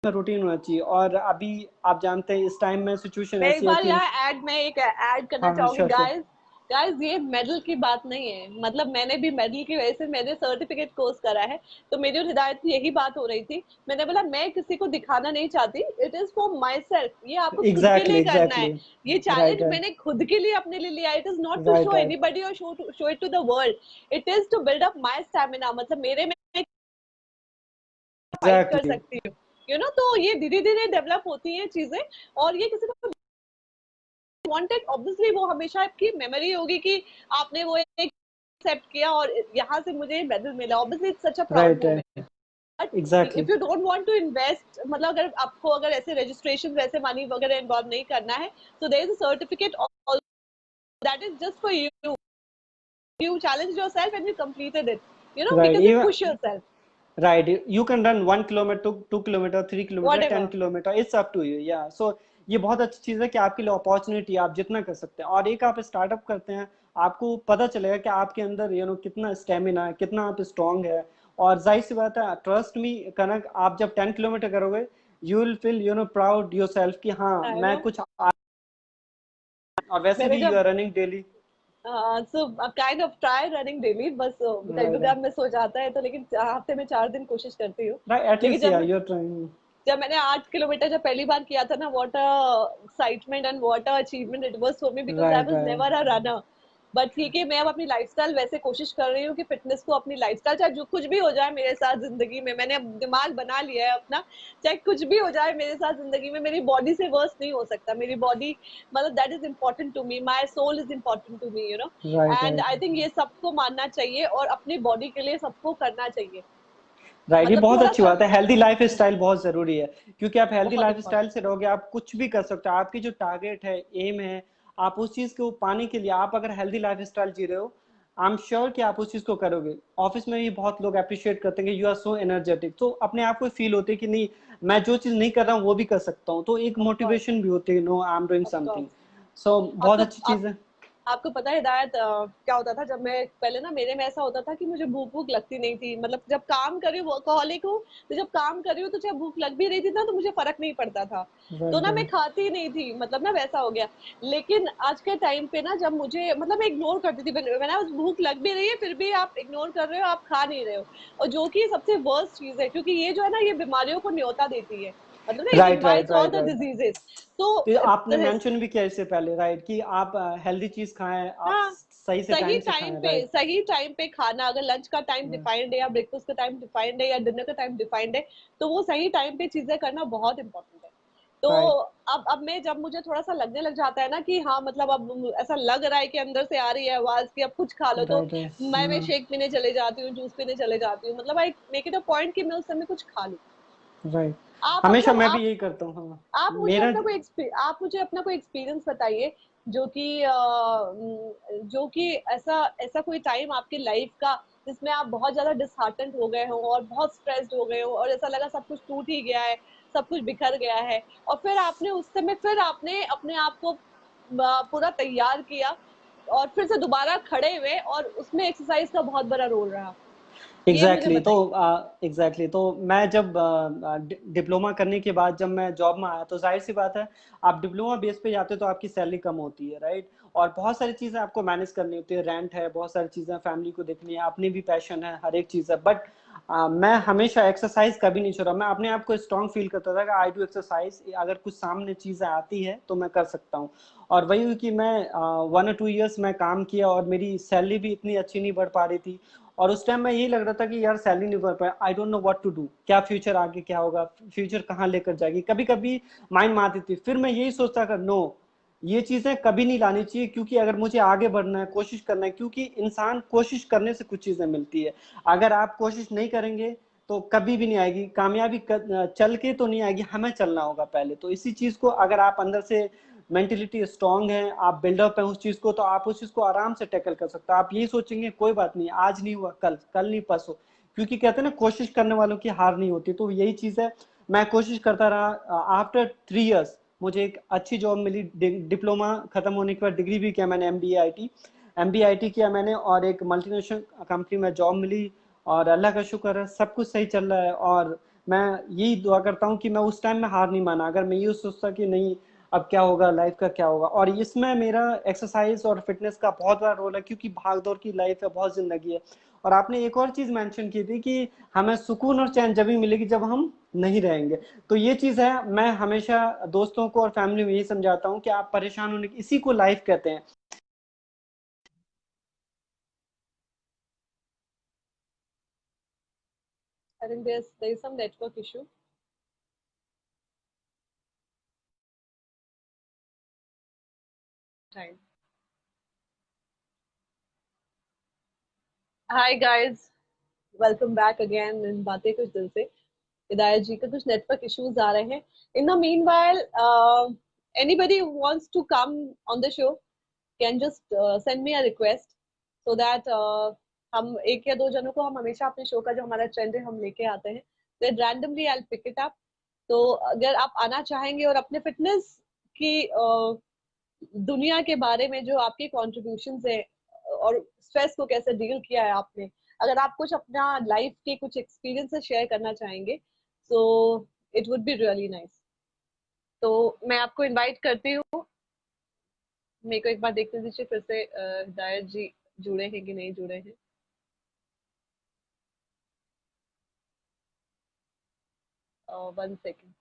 रूटीन होना चाहिए। और अभी आप जानते हैं इस टाइम में सिचुएशन मैं एक ऐसी है बार कि यहाँ मैं एक ऐड करना हाँ हाँ चाहूंगी श्योर श्योर। गाइस। गाइस ये मेडल की बात नहीं है, मतलब मैंने भी मेडल की वजह से मैंने सर्टिफिकेट कोर्स करा है, तो मेरी और हिदायत की यही बात हो रही थी। मैंने बोला मैं किसी को दिखाना नहीं चाहती, it is for my self, ये आपको खुद के एग्जैक्टली लिए करना है। एग्जैक्टली। ये राइट चैलेंज राइट मैंने खुद के लिए अपने लिए लिया, it is not to right show right anybody और show it to the world, it is to build up my stamina, मतलब मेरे में फाइट कर एग्जैक्टली। सकती हूँ, तो ये धीरे धीरे डेवलप होती है चीजें। और ये किसी को वांटेड, ऑब्वियसली वो हमेशा आपकी मेमोरी होगी कि आपने वो एक एक्सेप्ट किया और यहाँ से मुझे मेडल मिला, obviously it's such a proud right moment. Right but exactly. If you don't want to invest, मतलब अगर आपको अगर ऐसे रजिस्ट्रेशन वैसे मनी वगैरह इन्वॉल्व नहीं करना है, तो there is a certificate that is just for you, you challenged yourself and you completed it, right because you even push yourself, right, you can run 1 kilometer, 2 kilometer, 3 kilometer, ten whatever। kilometer it's up to you, yeah। So ये बहुत अच्छी चीज है कि आपके लिए opportunity, आप जितना कर सकते हैं। और एक आप स्टार्टअप करते हैं, आपको पता चलेगा कि आपके अंदर कितना स्टेमिना है, कितना आप स्ट्रांग है। और जाहिर सी बात है, ट्रस्ट मी कनक, आप जब 10 किलोमीटर करोगे, you will feel proud your self कि हाँ I मैं know। कुछ और वैसे मैंने भी यू जब are running daily. So kind of try running daily, बस कभी राइट कभी मिस हो जाता है तो, लेकिन हफ्ते में 4 दिन कोशिश करती हूँ। राइट, लेकिन एटलीस्ट या यू आर ट्राइंग। जब मैंने 8 किलोमीटर जब पहली बार किया था ना, what a excitement and what a achievement it was for me, because I right was right never a runner. But ठीक है, मैं अब अपनी लाइफस्टाइल वैसे कोशिश कर रही हूँ कि फिटनेस को अपनी लाइफस्टाइल, चाहे जो कुछ भी हो जाए मेरे साथ जिंदगी में, मैंने अब दिमाग बना लिया है अपना, चाहे कुछ भी हो जाए मेरे साथ जिंदगी में, मेरी बॉडी से वर्स नहीं हो सकता। मेरी बॉडी, मतलब that is important to me, my soul is important to me, right and right I think ये सबको मानना चाहिए और अपनी बॉडी के लिए सबको करना चाहिए, राइट। ये मतलब बहुत थोड़ा अच्छी सा। बात है, हेल्दी लाइफ स्टाइल बहुत जरूरी है। क्योंकि आप हेल्दी बहुत लाइफ इम्पोर्टेंट। स्टाइल से रहोगे, आप कुछ भी कर सकते हो। आपकी जो टारगेट है, एम है, आप उस चीज को पाने के लिए, आप अगर हेल्दी लाइफ स्टाइल जी रहे हो, आई एम श्योर कि आप उस चीज को करोगे। ऑफिस में भी बहुत लोग अप्रिशिएट करते हैं कि यू आर सो एनर्जेटिक, तो अपने आप को फील होते है कि नहीं, मैं जो चीज नहीं कर रहा हूँ वो भी कर सकता हूँ, तो एक ऑफ कोर्स, मोटिवेशन भी होती है, no I am doing of something. Course. So बहुत आपको अच्छी चीज है। आपको पता है हिदायत, क्या होता था जब मैं पहले ना, मेरे में ऐसा होता था कि मुझे भूख भूख लगती नहीं थी, मतलब जब काम कर रही हूँ, वर्कहॉलिक हूँ, तो जब काम कर रही हूँ तो चाहे भूख लग भी रही थी ना तो मुझे फर्क नहीं पड़ता था, तो राइट ना मैं राइट खाती नहीं थी, मतलब ना वैसा हो गया। लेकिन आज के टाइम पे ना, जब मुझे, मतलब मैं इग्नोर करती थी, मैंने भूख लग भी रही है फिर भी आप इग्नोर कर रहे हो, आप खा नहीं रहे हो, और जो कि सबसे वर्स्ट चीज है, क्योंकि ये जो है ना, ये बीमारियों को न्योता देती है, मतलब ना it right invites right all right the right. Diseases. तो तो आपने मेंशन भी किया इससे पहले, राइट, कि आप हेल्दी चीज खाएं, आप हाँ, सही से टाइम से खाएं, राइट। सही टाइम पे खाना, अगर लंच का टाइम डिफाइंड है या ब्रेकफास्ट का टाइम डिफाइंड है या डिनर का टाइम डिफाइंड है, तो वो सही टाइम पे चीजें करना बहुत इंपॉर्टेंट है। तो राइट अब मैं, जब मुझे थोड़ा सा लगने लग जाता है ना कि हाँ, मतलब अब ऐसा लग रहा है कि अंदर से आ रही है आवाज कि अब कुछ खा लो, तो राइट मैं शेक पीने चले जाती हूँ, जूस पीने चले जाती हूँ, मतलब I make it a point कि मैं उस समय कुछ खा लूं। राइट। आप हमेशा मतलब मैं भी यही करता हूँ, हाँ। मेरा आप मुझे अपना कोई एक्सपीरियंस बताइए, जो कि जो कि ऐसा ऐसा कोई टाइम आपकी लाइफ का जिसमें आप बहुत ज्यादा डिसहार्टेंड हो गए हो और बहुत स्ट्रेस्ड हो गए हो और ऐसा लगा सब कुछ टूट ही गया है, सब कुछ बिखर गया है, और फिर आपने उस समय फिर आपने अपने आप को पूरा तैयार किया और फिर से दोबारा खड़े हुए, और उसमें एक्सरसाइज का बहुत बड़ा रोल रहा। ये मुझे एग्जैक्टली बताइए। तो मैं जब डिप्लोमा करने के बाद जब मैं जॉब में आया तो जाहिर सी बात है, आप डिप्लोमा बेस पे जाते हो तो आपकी सैलरी कम होती है, राइट। और बहुत सारी चीज़ें आपको मैनेज करनी होती है, रेंट है, बहुत सारी चीज़ें फैमिली को देखनी है, अपनी भी पैशन है, हर एक चीज़ है। बट मैं हमेशा एक्सरसाइज कभी नहीं छोड़ा। मैं अपने आप को स्ट्रांग फील करता था कि आई डू एक्सरसाइज, अगर कुछ सामने चीज़ें आती है तो मैं कर सकता हूँ। और वही हुई कि मैं 1 और 2 ईयर्स मैं काम किया और मेरी सैलरी भी इतनी अच्छी नहीं बढ़ पा रही थी। और उस टाइम मैं यही लग रहा था कि यार सैलरी नहीं बढ़ पाया, I don't know what to do, क्या फ्यूचर आगे क्या होगा, फ्यूचर कहाँ लेकर जाएगी, कभी कभी माइंड में आती थी। फिर मैं यही सोचता था नो, ये चीजें कभी नहीं लानी चाहिए, क्योंकि अगर मुझे आगे बढ़ना है, कोशिश करना है, क्योंकि इंसान कोशिश करने से कुछ चीजें मिलती है। अगर आप कोशिश नहीं करेंगे तो कभी भी नहीं आएगी कामयाबी, चल के तो नहीं आएगी, हमें चलना होगा पहले। तो इसी चीज को अगर आप अंदर से मेंटेलिटी स्ट्रांग है, आप बिल्डअप है उस चीज को, तो आप उस चीज को आराम से टैकल कर सकते हो। आप यही सोचेंगे कोई बात नहीं, आज नहीं हुआ कल, कल नहीं परसों, क्योंकि कहते हैं ना कोशिश करने वालों की हार नहीं होती। तो यही चीज है, मैं कोशिश करता रहा। आफ्टर 3 इयर्स मुझे एक अच्छी जॉब मिली, डिप्लोमा खत्म होने के बाद डिग्री भी किया मैंने, एमबीए आईटी किया मैंने, और एक मल्टीनेशनल कंपनी में जॉब मिली। और अल्लाह का शुक्र है, सब कुछ सही चल रहा है। और मैं यही दुआ करता हूँ कि मैं उस टाइम में हार नहीं माना। अगर मैं ये सोचता कि नहीं अब क्या होगा, लाइफ का क्या होगा, और इसमें मेरा एक्सरसाइज और फिटनेस का बहुत बड़ा रोल है, क्योंकि भाग दौड़ की लाइफ है, बहुत जिंदगी है। और आपने एक और चीज मेंशन की थी कि हमें सुकून और चैन जब भी मिलेगी जब हम नहीं रहेंगे। तो ये चीज है, मैं हमेशा दोस्तों को और फैमिली में यही समझाता हूँ कि आप परेशान होने की, इसी को लाइफ कहते हैं। I think there is some network issue. Time. Hi guys, welcome back again in बातें कुछ दिल से। हिदायत जी का कुछ नेटवर्क इश्यूज आ रहे हैं। In the mean while anybody who wants to come on the show can just send me a request so that हम एक या दो जनों को हम हमेशा अपने शो का जो हमारा ट्रेंड है हम लेके आते हैं। then randomly I'll pick it up। तो अगर आप आना चाहेंगे और अपने फिटनेस की दुनिया के बारे में जो आपके कॉन्ट्रीब्यूशन है और स्ट्रेस को कैसे डील किया है आपने, अगर आप कुछ अपना लाइफ के कुछ एक्सपीरियंसेस शेयर करना चाहेंगे, so it would be really nice. तो मैं आपको इनवाइट करती हूँ। मेरे को एक बार देखने दीजिए फिर से हिदायत जी जुड़े हैं कि नहीं जुड़े हैं। 1 सेकेंड।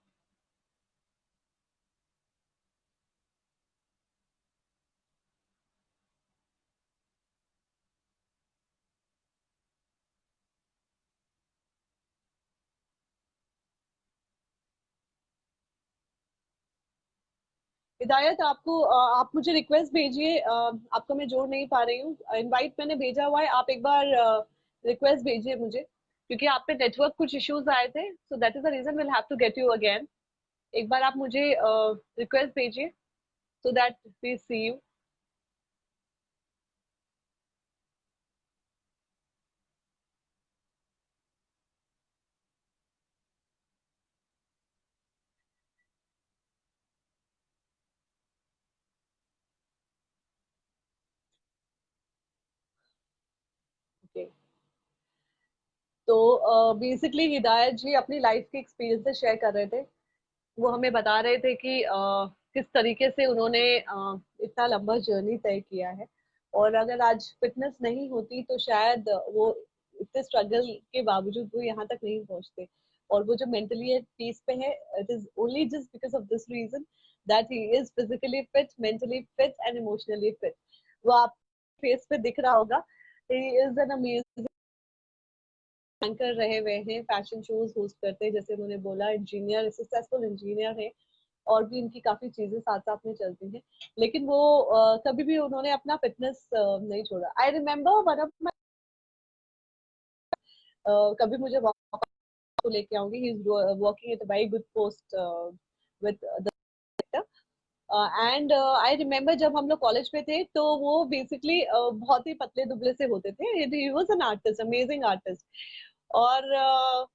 हिदायत आपको आप मुझे रिक्वेस्ट भेजिए, आपको मैं जोड़ नहीं पा रही हूँ। इनवाइट मैंने भेजा हुआ है, आप एक बार रिक्वेस्ट भेजिए मुझे, क्योंकि आप पे नेटवर्क कुछ इश्यूज आए थे, so that is the reason will have to get you again. एक बार आप मुझे रिक्वेस्ट भेजिए so that we see you. Okay. तो बेसिकली हिदायत जी अपनी लाइफ के एक्सपीरियंसेस शेयर कर रहे थे। वो हमें बता रहे थे कि किस तरीके से उन्होंने इतना लंबा जर्नी तय किया है, और अगर आज फिटनेस नहीं होती तो शायद वो इतने स्ट्रगल के बावजूद वो यहाँ तक नहीं पहुंचते। और वो जो मेंटली पीस पे है, it is only just because of this reason that he is physically fit, mentally fit and emotionally fit. वो आप फेस पे दिख रहा होगा। He is an amazing anchor रहे हुए हैं, फैशन शोज होस्ट करते हैं, जैसे उन्होंने बोला इंजीनियर, सक्सेसफुल इंजीनियर है, और भी उनकी काफी चीजें साथ साथ में चलती हैं। लेकिन वो कभी भी उन्होंने अपना फिटनेस नहीं छोड़ा। I remember one of my, कभी मुझे वॉक को लेके आऊंगी, he is working at a very good post with the, and I remember जब हम लोग कॉलेज में थे तो वो बेसिकली बहुत ही पतले दुबले से होते थे. He was an artist, amazing artist. और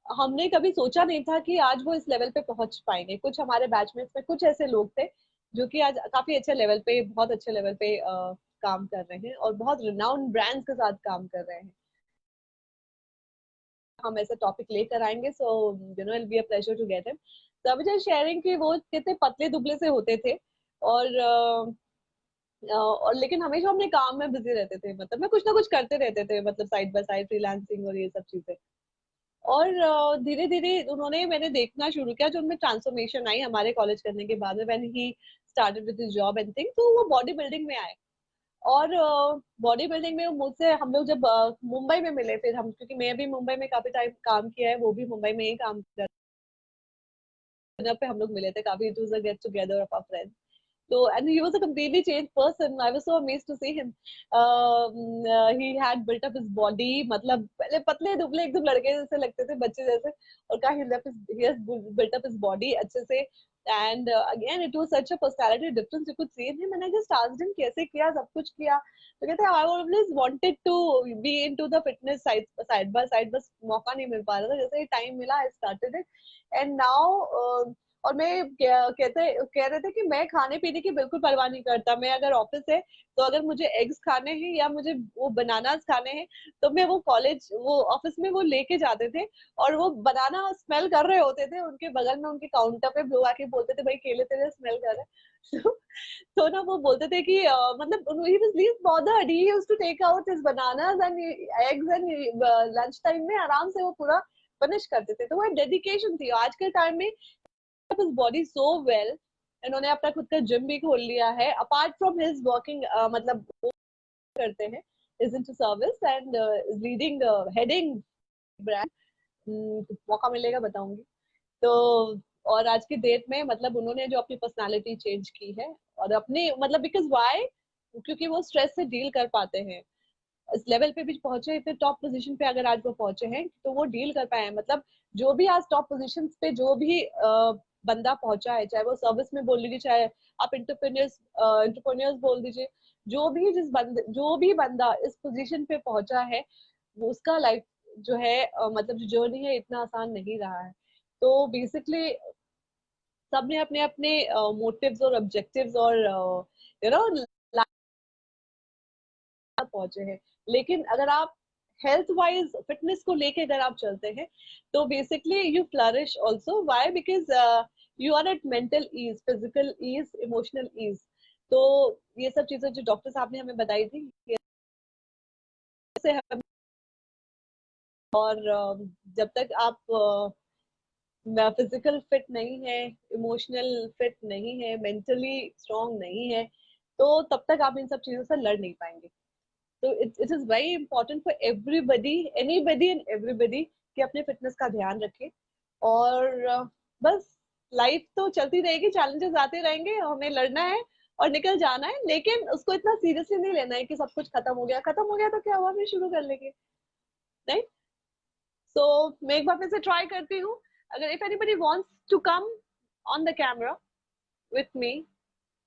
हमने कभी सोचा नहीं था कि आज वो इस लेवल पे पहुंच पाएंगे. कुछ हमारे बैचमेट्स में कुछ ऐसे लोग थे जो कि आज काफी अच्छे लेवल पे, बहुत अच्छे लेवल पे काम कर रहे हैं और बहुत रिनाउंड ब्रांड्स के साथ काम कर रहे हैं. हम ऐसे टॉपिक लेकर आएंगे, so you know it be a pleasure to get him. तो अभी जस्ट शेयरिंग कि वो कितने पतले दुबले से होते थे. और और लेकिन हमेशा अपने काम में बिजी रहते थे, मतलब मैं कुछ ना कुछ करते रहते थे, मतलब साइड बाय साइड फ्रीलांसिंग और ये सब चीजें. और धीरे धीरे उन्होंने, मैंने देखना शुरू किया जो उनमें ट्रांसफॉर्मेशन आई हमारे कॉलेज करने के बाद में, when he started with his job and thing, तो वो बॉडी बिल्डिंग में आए. और बॉडी बिल्डिंग में मुझसे हम लोग जब मुंबई में मिले, फिर हम, क्योंकि मैं भी मुंबई में काफी टाइम काम किया है, वो भी मुंबई में ही काम कर, जब पे हम लोग मिले थे काफी. It was a get together of our friends. So, and he was a completely changed person. I was so amazed to see him. He had built up his body. मतलब पहले पतले दुबले एकदम लड़के जैसे लगते थे, बच्चे जैसे. और कहा he has built up his body अच्छे से. And again, it was such a personality difference you could see in him. And I just asked him कैसे किया, सब कुछ किया. तो कहते I always wanted to be into the fitness side by side, बस मौका नहीं मिल पा रहा था. जैसे ही टाइम मिला, I started it. And now और मैं कह रहे थे कि मैं खाने पीने की बिल्कुल परवाह नहीं करता. मैं अगर ऑफिस है तो अगर मुझे एग्स खाने हैं या मुझे वो बनानास खाने हैं, तो मैं वो कॉलेज, वो ऑफिस में वो लेके जाते थे. और वो बनाना स्मेल कर रहे होते थे, उनके बगल में उनके काउंटर पे लोग आके बोलते थे भाई केले तेरे स्मेल कर रहे हैं. तो ना वो बोलते थे कि मतलब he was least bothered. He used to take out his bananas and eggs and lunch time में आराम से वो पूरा फिनिश करते थे. तो वो डेडिकेशन थी. आज के टाइम में his body so well. इन्होंने अपना खुद का जिम भी खोल लिया है अपार्ट फ्रॉम हिज वर्किंग, मतलब वो करते हैं, is into service and is leading, heading brand. मौका मिलेगा बताऊंगी. तो और आज की डेट में मतलब उन्होंने जो अपनी पर्सनालिटी चेंज की है, और अपने मतलब बिकॉज वाई, क्योंकि वो स्ट्रेस से डील कर पाते हैं. इस लेवल पे भी पहुंचे, इतने टॉप पोजीशन पे अगर आज वो पहुंचे हैं तो वो डील कर पाए हैं. मतलब जो भी आज टॉप पोजीशन पे जो भी बंदा पहुंचा है, चाहे वो सर्विस में बोल लीजिए, चाहे आप इंटरप्रेन्योर्स बोल दीजिए, जो भी बंदा इस पोजीशन पे पहुंचा है, वो उसका लाइफ जो है मतलब जो जर्नी है इतना आसान नहीं रहा है. तो बेसिकली सबने अपने अपने मोटिव्स और ऑब्जेक्टिव्स और यू नो पहुंचे हैं. लेकिन अगर आप हेल्थ वाइज फिटनेस को लेके अगर आप चलते हैं, तो basically you flourish also. Why? Because you are at mental ease, physical ease, emotional ease. तो ये सब चीजें जो डॉक्टर साहब ने हमें बताई थी, से हम, और जब तक आप फिजिकल फिट नहीं है, इमोशनल फिट नहीं है, मेंटली स्ट्रांग नहीं है, तो तब तक आप इन सब चीजों से लड़ नहीं पाएंगे. तो it is very important for everybody, anybody and everybody, कि अपने फिटनेस का ध्यान रखें. और बस लाइफ तो चलती रहेगी, चैलेंजेस आते रहेंगे, हमें लड़ना है और निकल जाना है. लेकिन उसको इतना सीरियसली नहीं लेना है कि सब कुछ खत्म हो गया. खत्म हो गया तो क्या हुआ, फिर शुरू कर लेंगे, नहीं. सो मैं एक बार फिर से ट्राई करती हूँ. अगर if anybody wants to come on the camera with me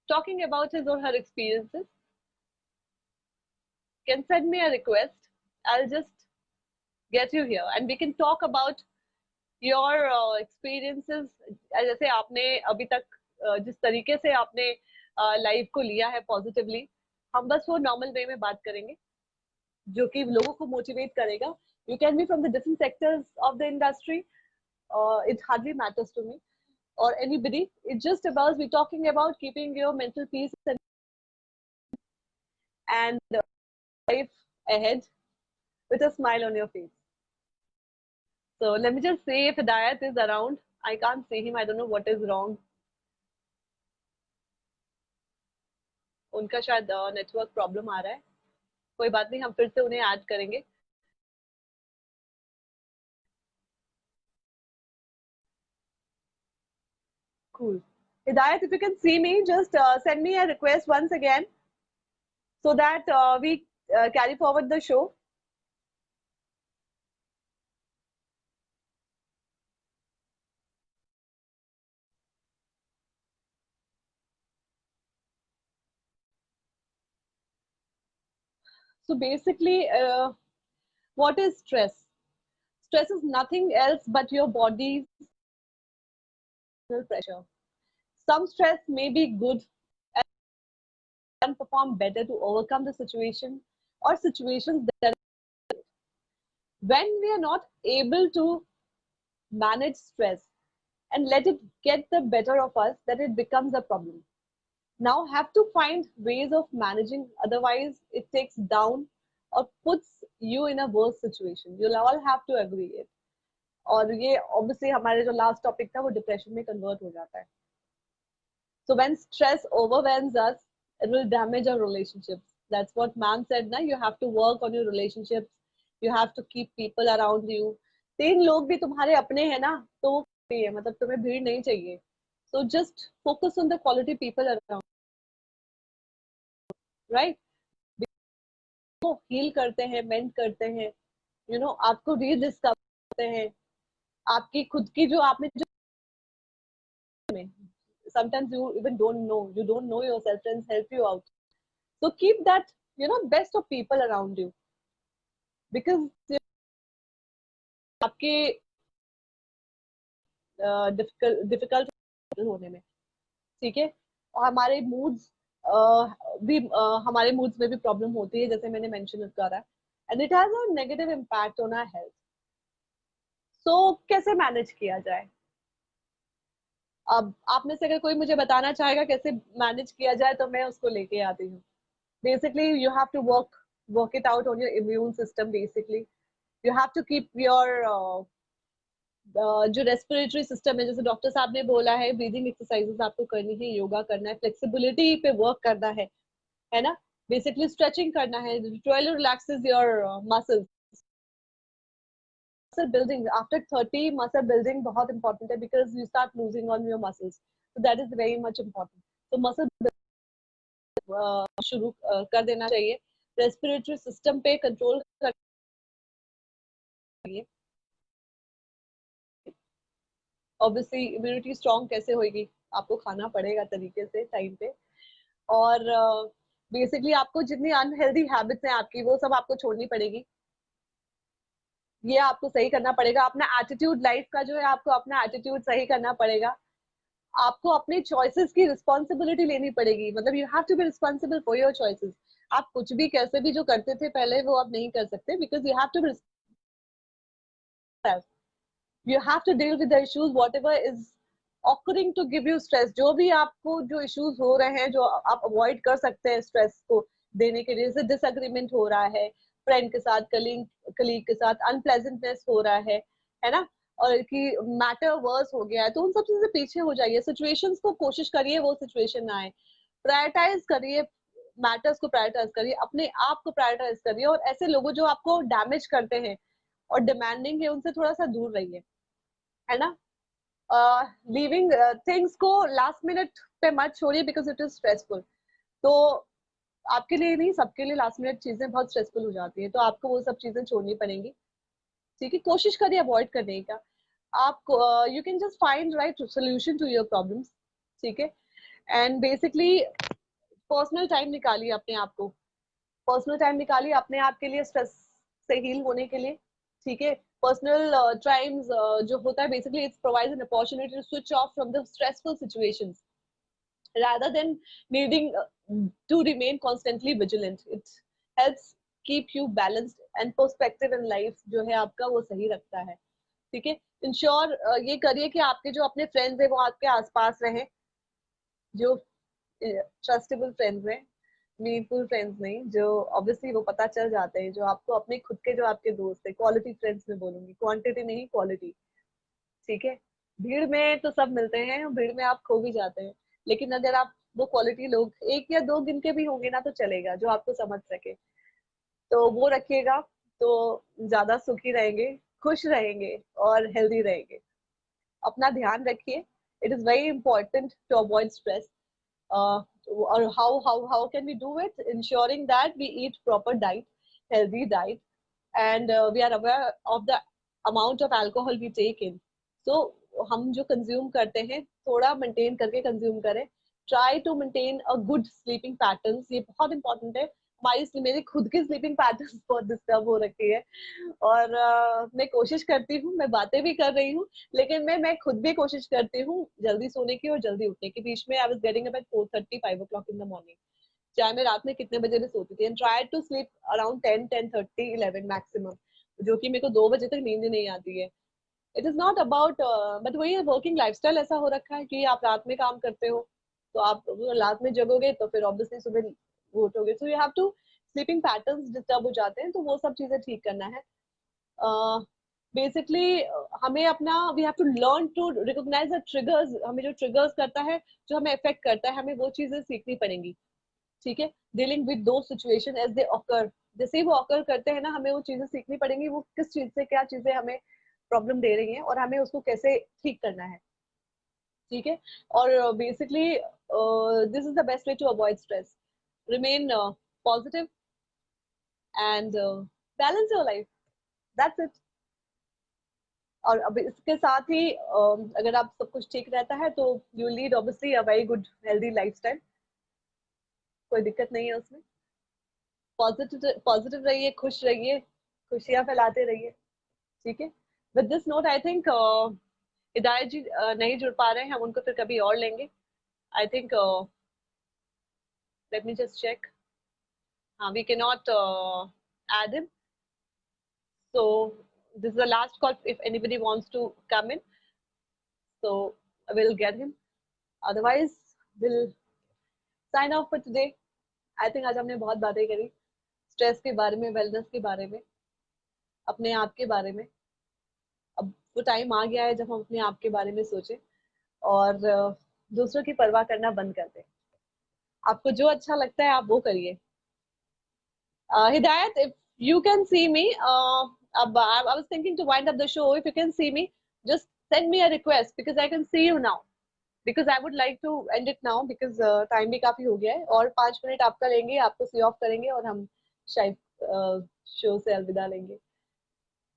talking about his or her experiences, can send me a request. I'll just get you here and we can talk about your experiences. जैसे आपने अभी तक जिस तरीके से आपने life को लिया है पॉजिटिवली, हम बस वो नॉर्मल वे में बात करेंगे जो कि लोगों को मोटिवेट करेगा. You can be from the different sectors of the industry, it hardly matters to me or anybody. It's just about we talking about keeping your mental peace and life ahead with a smile on your face. So let me just say if Hidayat is around. I can't see him. I don't know what is wrong. उनका शायद network problem आ रहा है. कोई बात नहीं, हम फिर से उन्हें ऐड करेंगे. Cool. Hidayat, if you can see me, just send me a request once again so that we carry forward the show. So basically, what is stress? Stress is nothing else but your body's pressure. Some stress may be good and perform better to overcome the situation or situations that when we are not able to manage stress and let it get the better of us, that it becomes a problem. Now have to find ways of managing, otherwise it takes down or puts you in a worse situation. You'll all have to agree it. और ये obviously हमारे जो last topic था वो depression में convert हो जाता है. So when stress overwhelms us, it will damage our relationships. That's what ma'am said ना, you have to work on your relationships. You have to keep people around you. 3 लोग भी तुम्हारे अपने हैं ना, तो वो है, मतलब तुम्हें भीड़ नहीं चाहिए. So just focus on the quality people around, right? वो heal करते हैं, mend करते हैं, you know, आपको rediscover करते हैं, आपकी खुद की जो आपने जो sometimes you don't know yourself, friends help you out. So keep that, you know, best of people around you, because आपके डिफिकल्ट होने में, ठीक है. और हमारे मूड्स भी हमारे मूड्स में भी प्रॉब्लम होती है, जैसे मैंने मेंशन करा है, and it has a negative impact on our health. So कैसे मैनेज किया जाए? अब आप में से अगर कोई मुझे बताना चाहेगा कैसे मैनेज किया जाए, तो मैं उसको लेके आती हूँ. Basically, you have to work it out on your immune system. Basically, you have to keep your जो रेस्पिरेटरी सिस्टम है, जैसे डॉक्टर साहब ने बोला है, ब्रीदिंग एक्सरसाइजेस आपको करनी है, योगा करना है, फ्लेक्सिबिलिटी पे वर्क करना है ना. बेसिकली स्ट्रेचिंग करना है, twelve relaxes your muscles. Muscle building after 30, muscle building बहुत इंपॉर्टेंट है, because you start losing on your muscles, so that is very much important. तो मसल शुरू कर देना चाहिए. रेस्पिरेटरी सिस्टम पे कंट्रोल करिए. ऑब्वियसली इम्यूनिटी स्ट्रॉन्ग कैसे होगी, आपको खाना पड़ेगा तरीके से टाइम पे. और बेसिकली आपको जितनी अनहेल्दी हैबिट्स हैं आपकी, वो सब आपको छोड़नी पड़ेगी. ये आपको सही करना पड़ेगा. अपना एटीट्यूड लाइफ का जो है, आपको अपना एटीट्यूड सही करना पड़ेगा. आपको अपनी चॉइसेस की रिस्पॉन्सिबिलिटी लेनी पड़ेगी. मतलब you have to be responsible for your choices. आप कुछ भी कैसे भी जो करते थे पहले, वो आप नहीं कर सकते, because you have to be, you have to deal with the issues whatever is occurring to give you stress. जो भी आपको जो issues हो रहे हैं, जो आप avoid कर सकते हैं stress को देने के लिए, जैसे disagreement हो रहा है friend के साथ, colleague के साथ, unpleasantness हो रहा है ना, और कि matter worse हो गया है, तो उन सब चीजों से पीछे हो जाइए. situations को कोशिश करिए वो situation ना आए. prioritize करिए, matters को prioritize करिए, अपने आप को prioritize करिए, और ऐसे लोगों जो आपको damage करते हैं और demanding है, उनसे थोड़ा सा दूर रहिए, है ना. लीविंग थिंग्स को लास्ट मिनट पे मत छोड़िए, बिकॉज इट इज स्ट्रेसफुल. तो आपके लिए नहीं, सबके लिए लास्ट मिनट चीजें बहुत स्ट्रेसफुल हो जाती है, तो आपको वो सब चीजें छोड़नी पड़ेंगी. ठीक है, कोशिश करिए अवॉइड करने का. आप you can just find right solution to your problems. ठीक है. एंड बेसिकली पर्सनल टाइम निकालिए अपने आप को, पर्सनल टाइम निकालिए अपने आप के लिए, स्ट्रेस से हील होने के लिए. ठीक है. पर्सनल टाइम्स जो होता है, basically it's provides an opportunity to switch off from the stressful situations rather than needing to remain constantly vigilant. It helps keep you balanced and perspective in life जो है आपका, वो सही रखता है. ठीक है. इंश्योर ये करिए कि आपके जो अपने फ्रेंड्स हैं वो आपके आसपास रहें, जो ट्रस्टेबल फ्रेंड्स हैं, मीनिंगफुल फ्रेंड्स नहीं, जो ऑब्वियसली वो पता चल जाते हैं, जो आपको अपने खुद के जो आपके दोस्त है, क्वालिटी फ्रेंड्स में बोलूंगी, क्वांटिटी नहीं क्वालिटी. ठीक है. भीड़ में तो सब मिलते हैं, भीड़ में आप खो भी जाते हैं, लेकिन अगर आप वो क्वालिटी लोग एक या दो गिन के भी होंगे ना, तो चलेगा, जो आपको समझ सके, तो वो रखिएगा, तो ज्यादा सुखी रहेंगे, खुश रहेंगे और हेल्दी रहेंगे. अपना ध्यान रखिए. It is very important to avoid stress. or how can we do it? Ensuring that we eat proper diet, healthy diet, and we are aware of the amount of alcohol we take in. So हम जो consume करते हैं, थोड़ा maintain करके consume करें. Try to maintain a good sleeping patterns. ये बहुत important है. मेरी खुद की स्लीपिंग पैटर्न बहुत डिस्टर्ब हो रखी है, और मैं कोशिश करती हूँ, मैं बातें भी कर रही हूँ, लेकिन मैं खुद भी कोशिश करती हूँ जल्दी सोने की और जल्दी उठने की। बीच में I was getting up at 4:30 5 o'clock in the morning, चाहे मैं रात में कितने बजे भी सोती थी, and try to sleep around 10 10:30 11 maximum, जो कि मेरे को 2 बजे तक नींद नहीं आती है। It is not about, but वही वर्किंग लाइफस्टाइल ऐसा हो रखा है कि आप रात में काम करते हो, तो आप रात में जगोगे तो फिर ऑब्वियसली सुबह वो उठोगे, so you have to, sleeping patterns disturb हो जाते हैं, तो वो सब चीजें ठीक करना है। बेसिकली हमें अपना, we have to learn to recognise the triggers, हमें जो ट्रिगर्स करता है, जो हमें अफेक्ट करता है, हमें वो चीजें सीखनी पड़ेंगी। ठीक है, डीलिंग विद दो सिचुएशन एज दे ऑकर, जैसे ही वो ऑकर करते हैं ना, हमें वो चीजें सीखनी पड़ेंगी, वो किस चीज से क्या चीजें हमें प्रॉब्लम दे रही हैं और हमें उसको कैसे ठीक करना है। ठीक है, और basically this is the best way to avoid stress, remain positive and balance your life, that's it. और अब इसके साथ ही अगर आप सब कुछ ठीक रहता है तो you lead obviously a very good healthy lifestyle, कोई दिक्कत नहीं है उसमें। पॉजिटिव पॉजिटिव रहिए, खुश रहिए, खुशियां फैलाते रहिए। ठीक है, with this note I think हिदायत जी नहीं जुड़ पा रहे हैं, हम उनको फिर कभी और लेंगे। I think let me just check, हाँ we can not add him, so this is the last call if anybody wants to come in, so I will get him, otherwise we'll sign off for today. I think आज हमने बहुत बातें करी, stress के बारे में, wellness के बारे में, अपने आप के बारे में। अब वो टाइम आ गया है जब हम अपने आप के बारे में सोचें और दूसरों की परवाह करना बंद कर दें। आपको जो अच्छा लगता है आप वो करिए। Hidayat, if you can see me, I was thinking to wind up the show. If you can see me, just send me a request because I can see you now. Because I would like to end it now because time भी काफी हो गया है, और 5 minute आपका लेंगे, आपको सी of करेंगे और हम शायद शो से अलविदा लेंगे।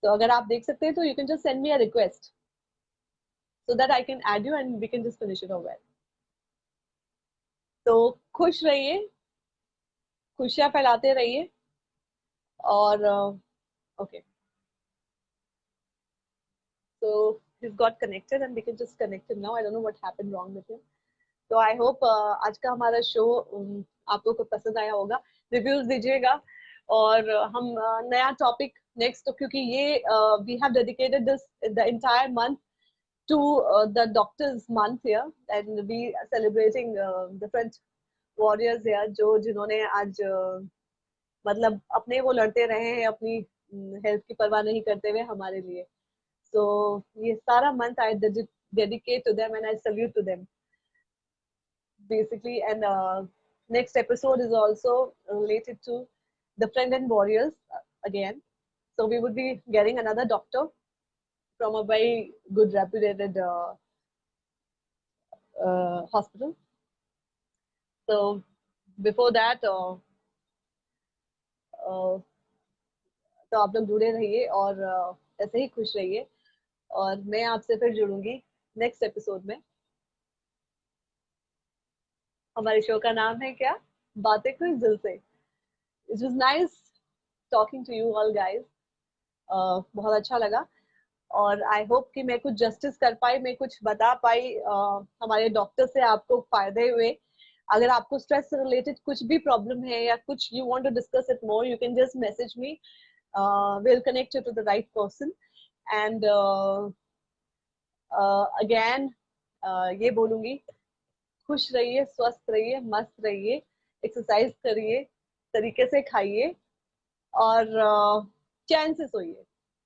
तो अगर आप देख सकते हैं तो you can just send me a request so that I can add you and we can just finish it off well. तो खुश रहिए, खुशियां फैलाते रहिए, और okay, so he's got connected and we can just connect him now. I don't know what happened wrong with him. So I hope आज का हमारा शो आप लोगों को पसंद आया होगा। रिव्यूज दीजिएगा, और हम नया टॉपिक नेक्स्ट, क्योंकि ये we have dedicated this the entire month to the doctors month here, and we are celebrating different warriors here, जो जिन्होंने आज मतलब अपने वो लड़ते रहे हैं अपनी हेल्थ की परवाह नहीं करते हुए हमारे लिए। So ये सारा month I dedicate to them and I salute to them basically. And next episode is also related to the friend and warriors again. So we would be getting another doctor from a very good reputed hospital. So before that तो आप लोग जुड़े रहिए और ऐसे ही खुश रहिए, और मैं आपसे फिर जुड़ूंगी नेक्स्ट एपिसोड में। हमारे शो का नाम है क्या, बातें कुछ दिल से। It was nice talking to you all guys, बहुत अच्छा लगा, और आई होप कि मैं कुछ जस्टिस कर पाई, मैं कुछ बता पाई हमारे डॉक्टर से आपको फायदे हुए। अगर आपको स्ट्रेस से रिलेटेड कुछ भी प्रॉब्लम है या कुछ you want to discuss it more, you can just message me, will connect you to the right person. And again ये बोलूंगी, खुश रहिए, स्वस्थ रहिए, मस्त रहिए, एक्सरसाइज करिए, तरीके से खाइए, और चैन से सोइए।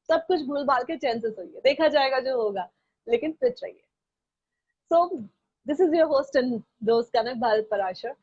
सब कुछ भूल भाल के चैन से सोइए, देखा जाएगा जो होगा, लेकिन फिट रहिए। So this is your host and दोस्त कनक भारत पराशर।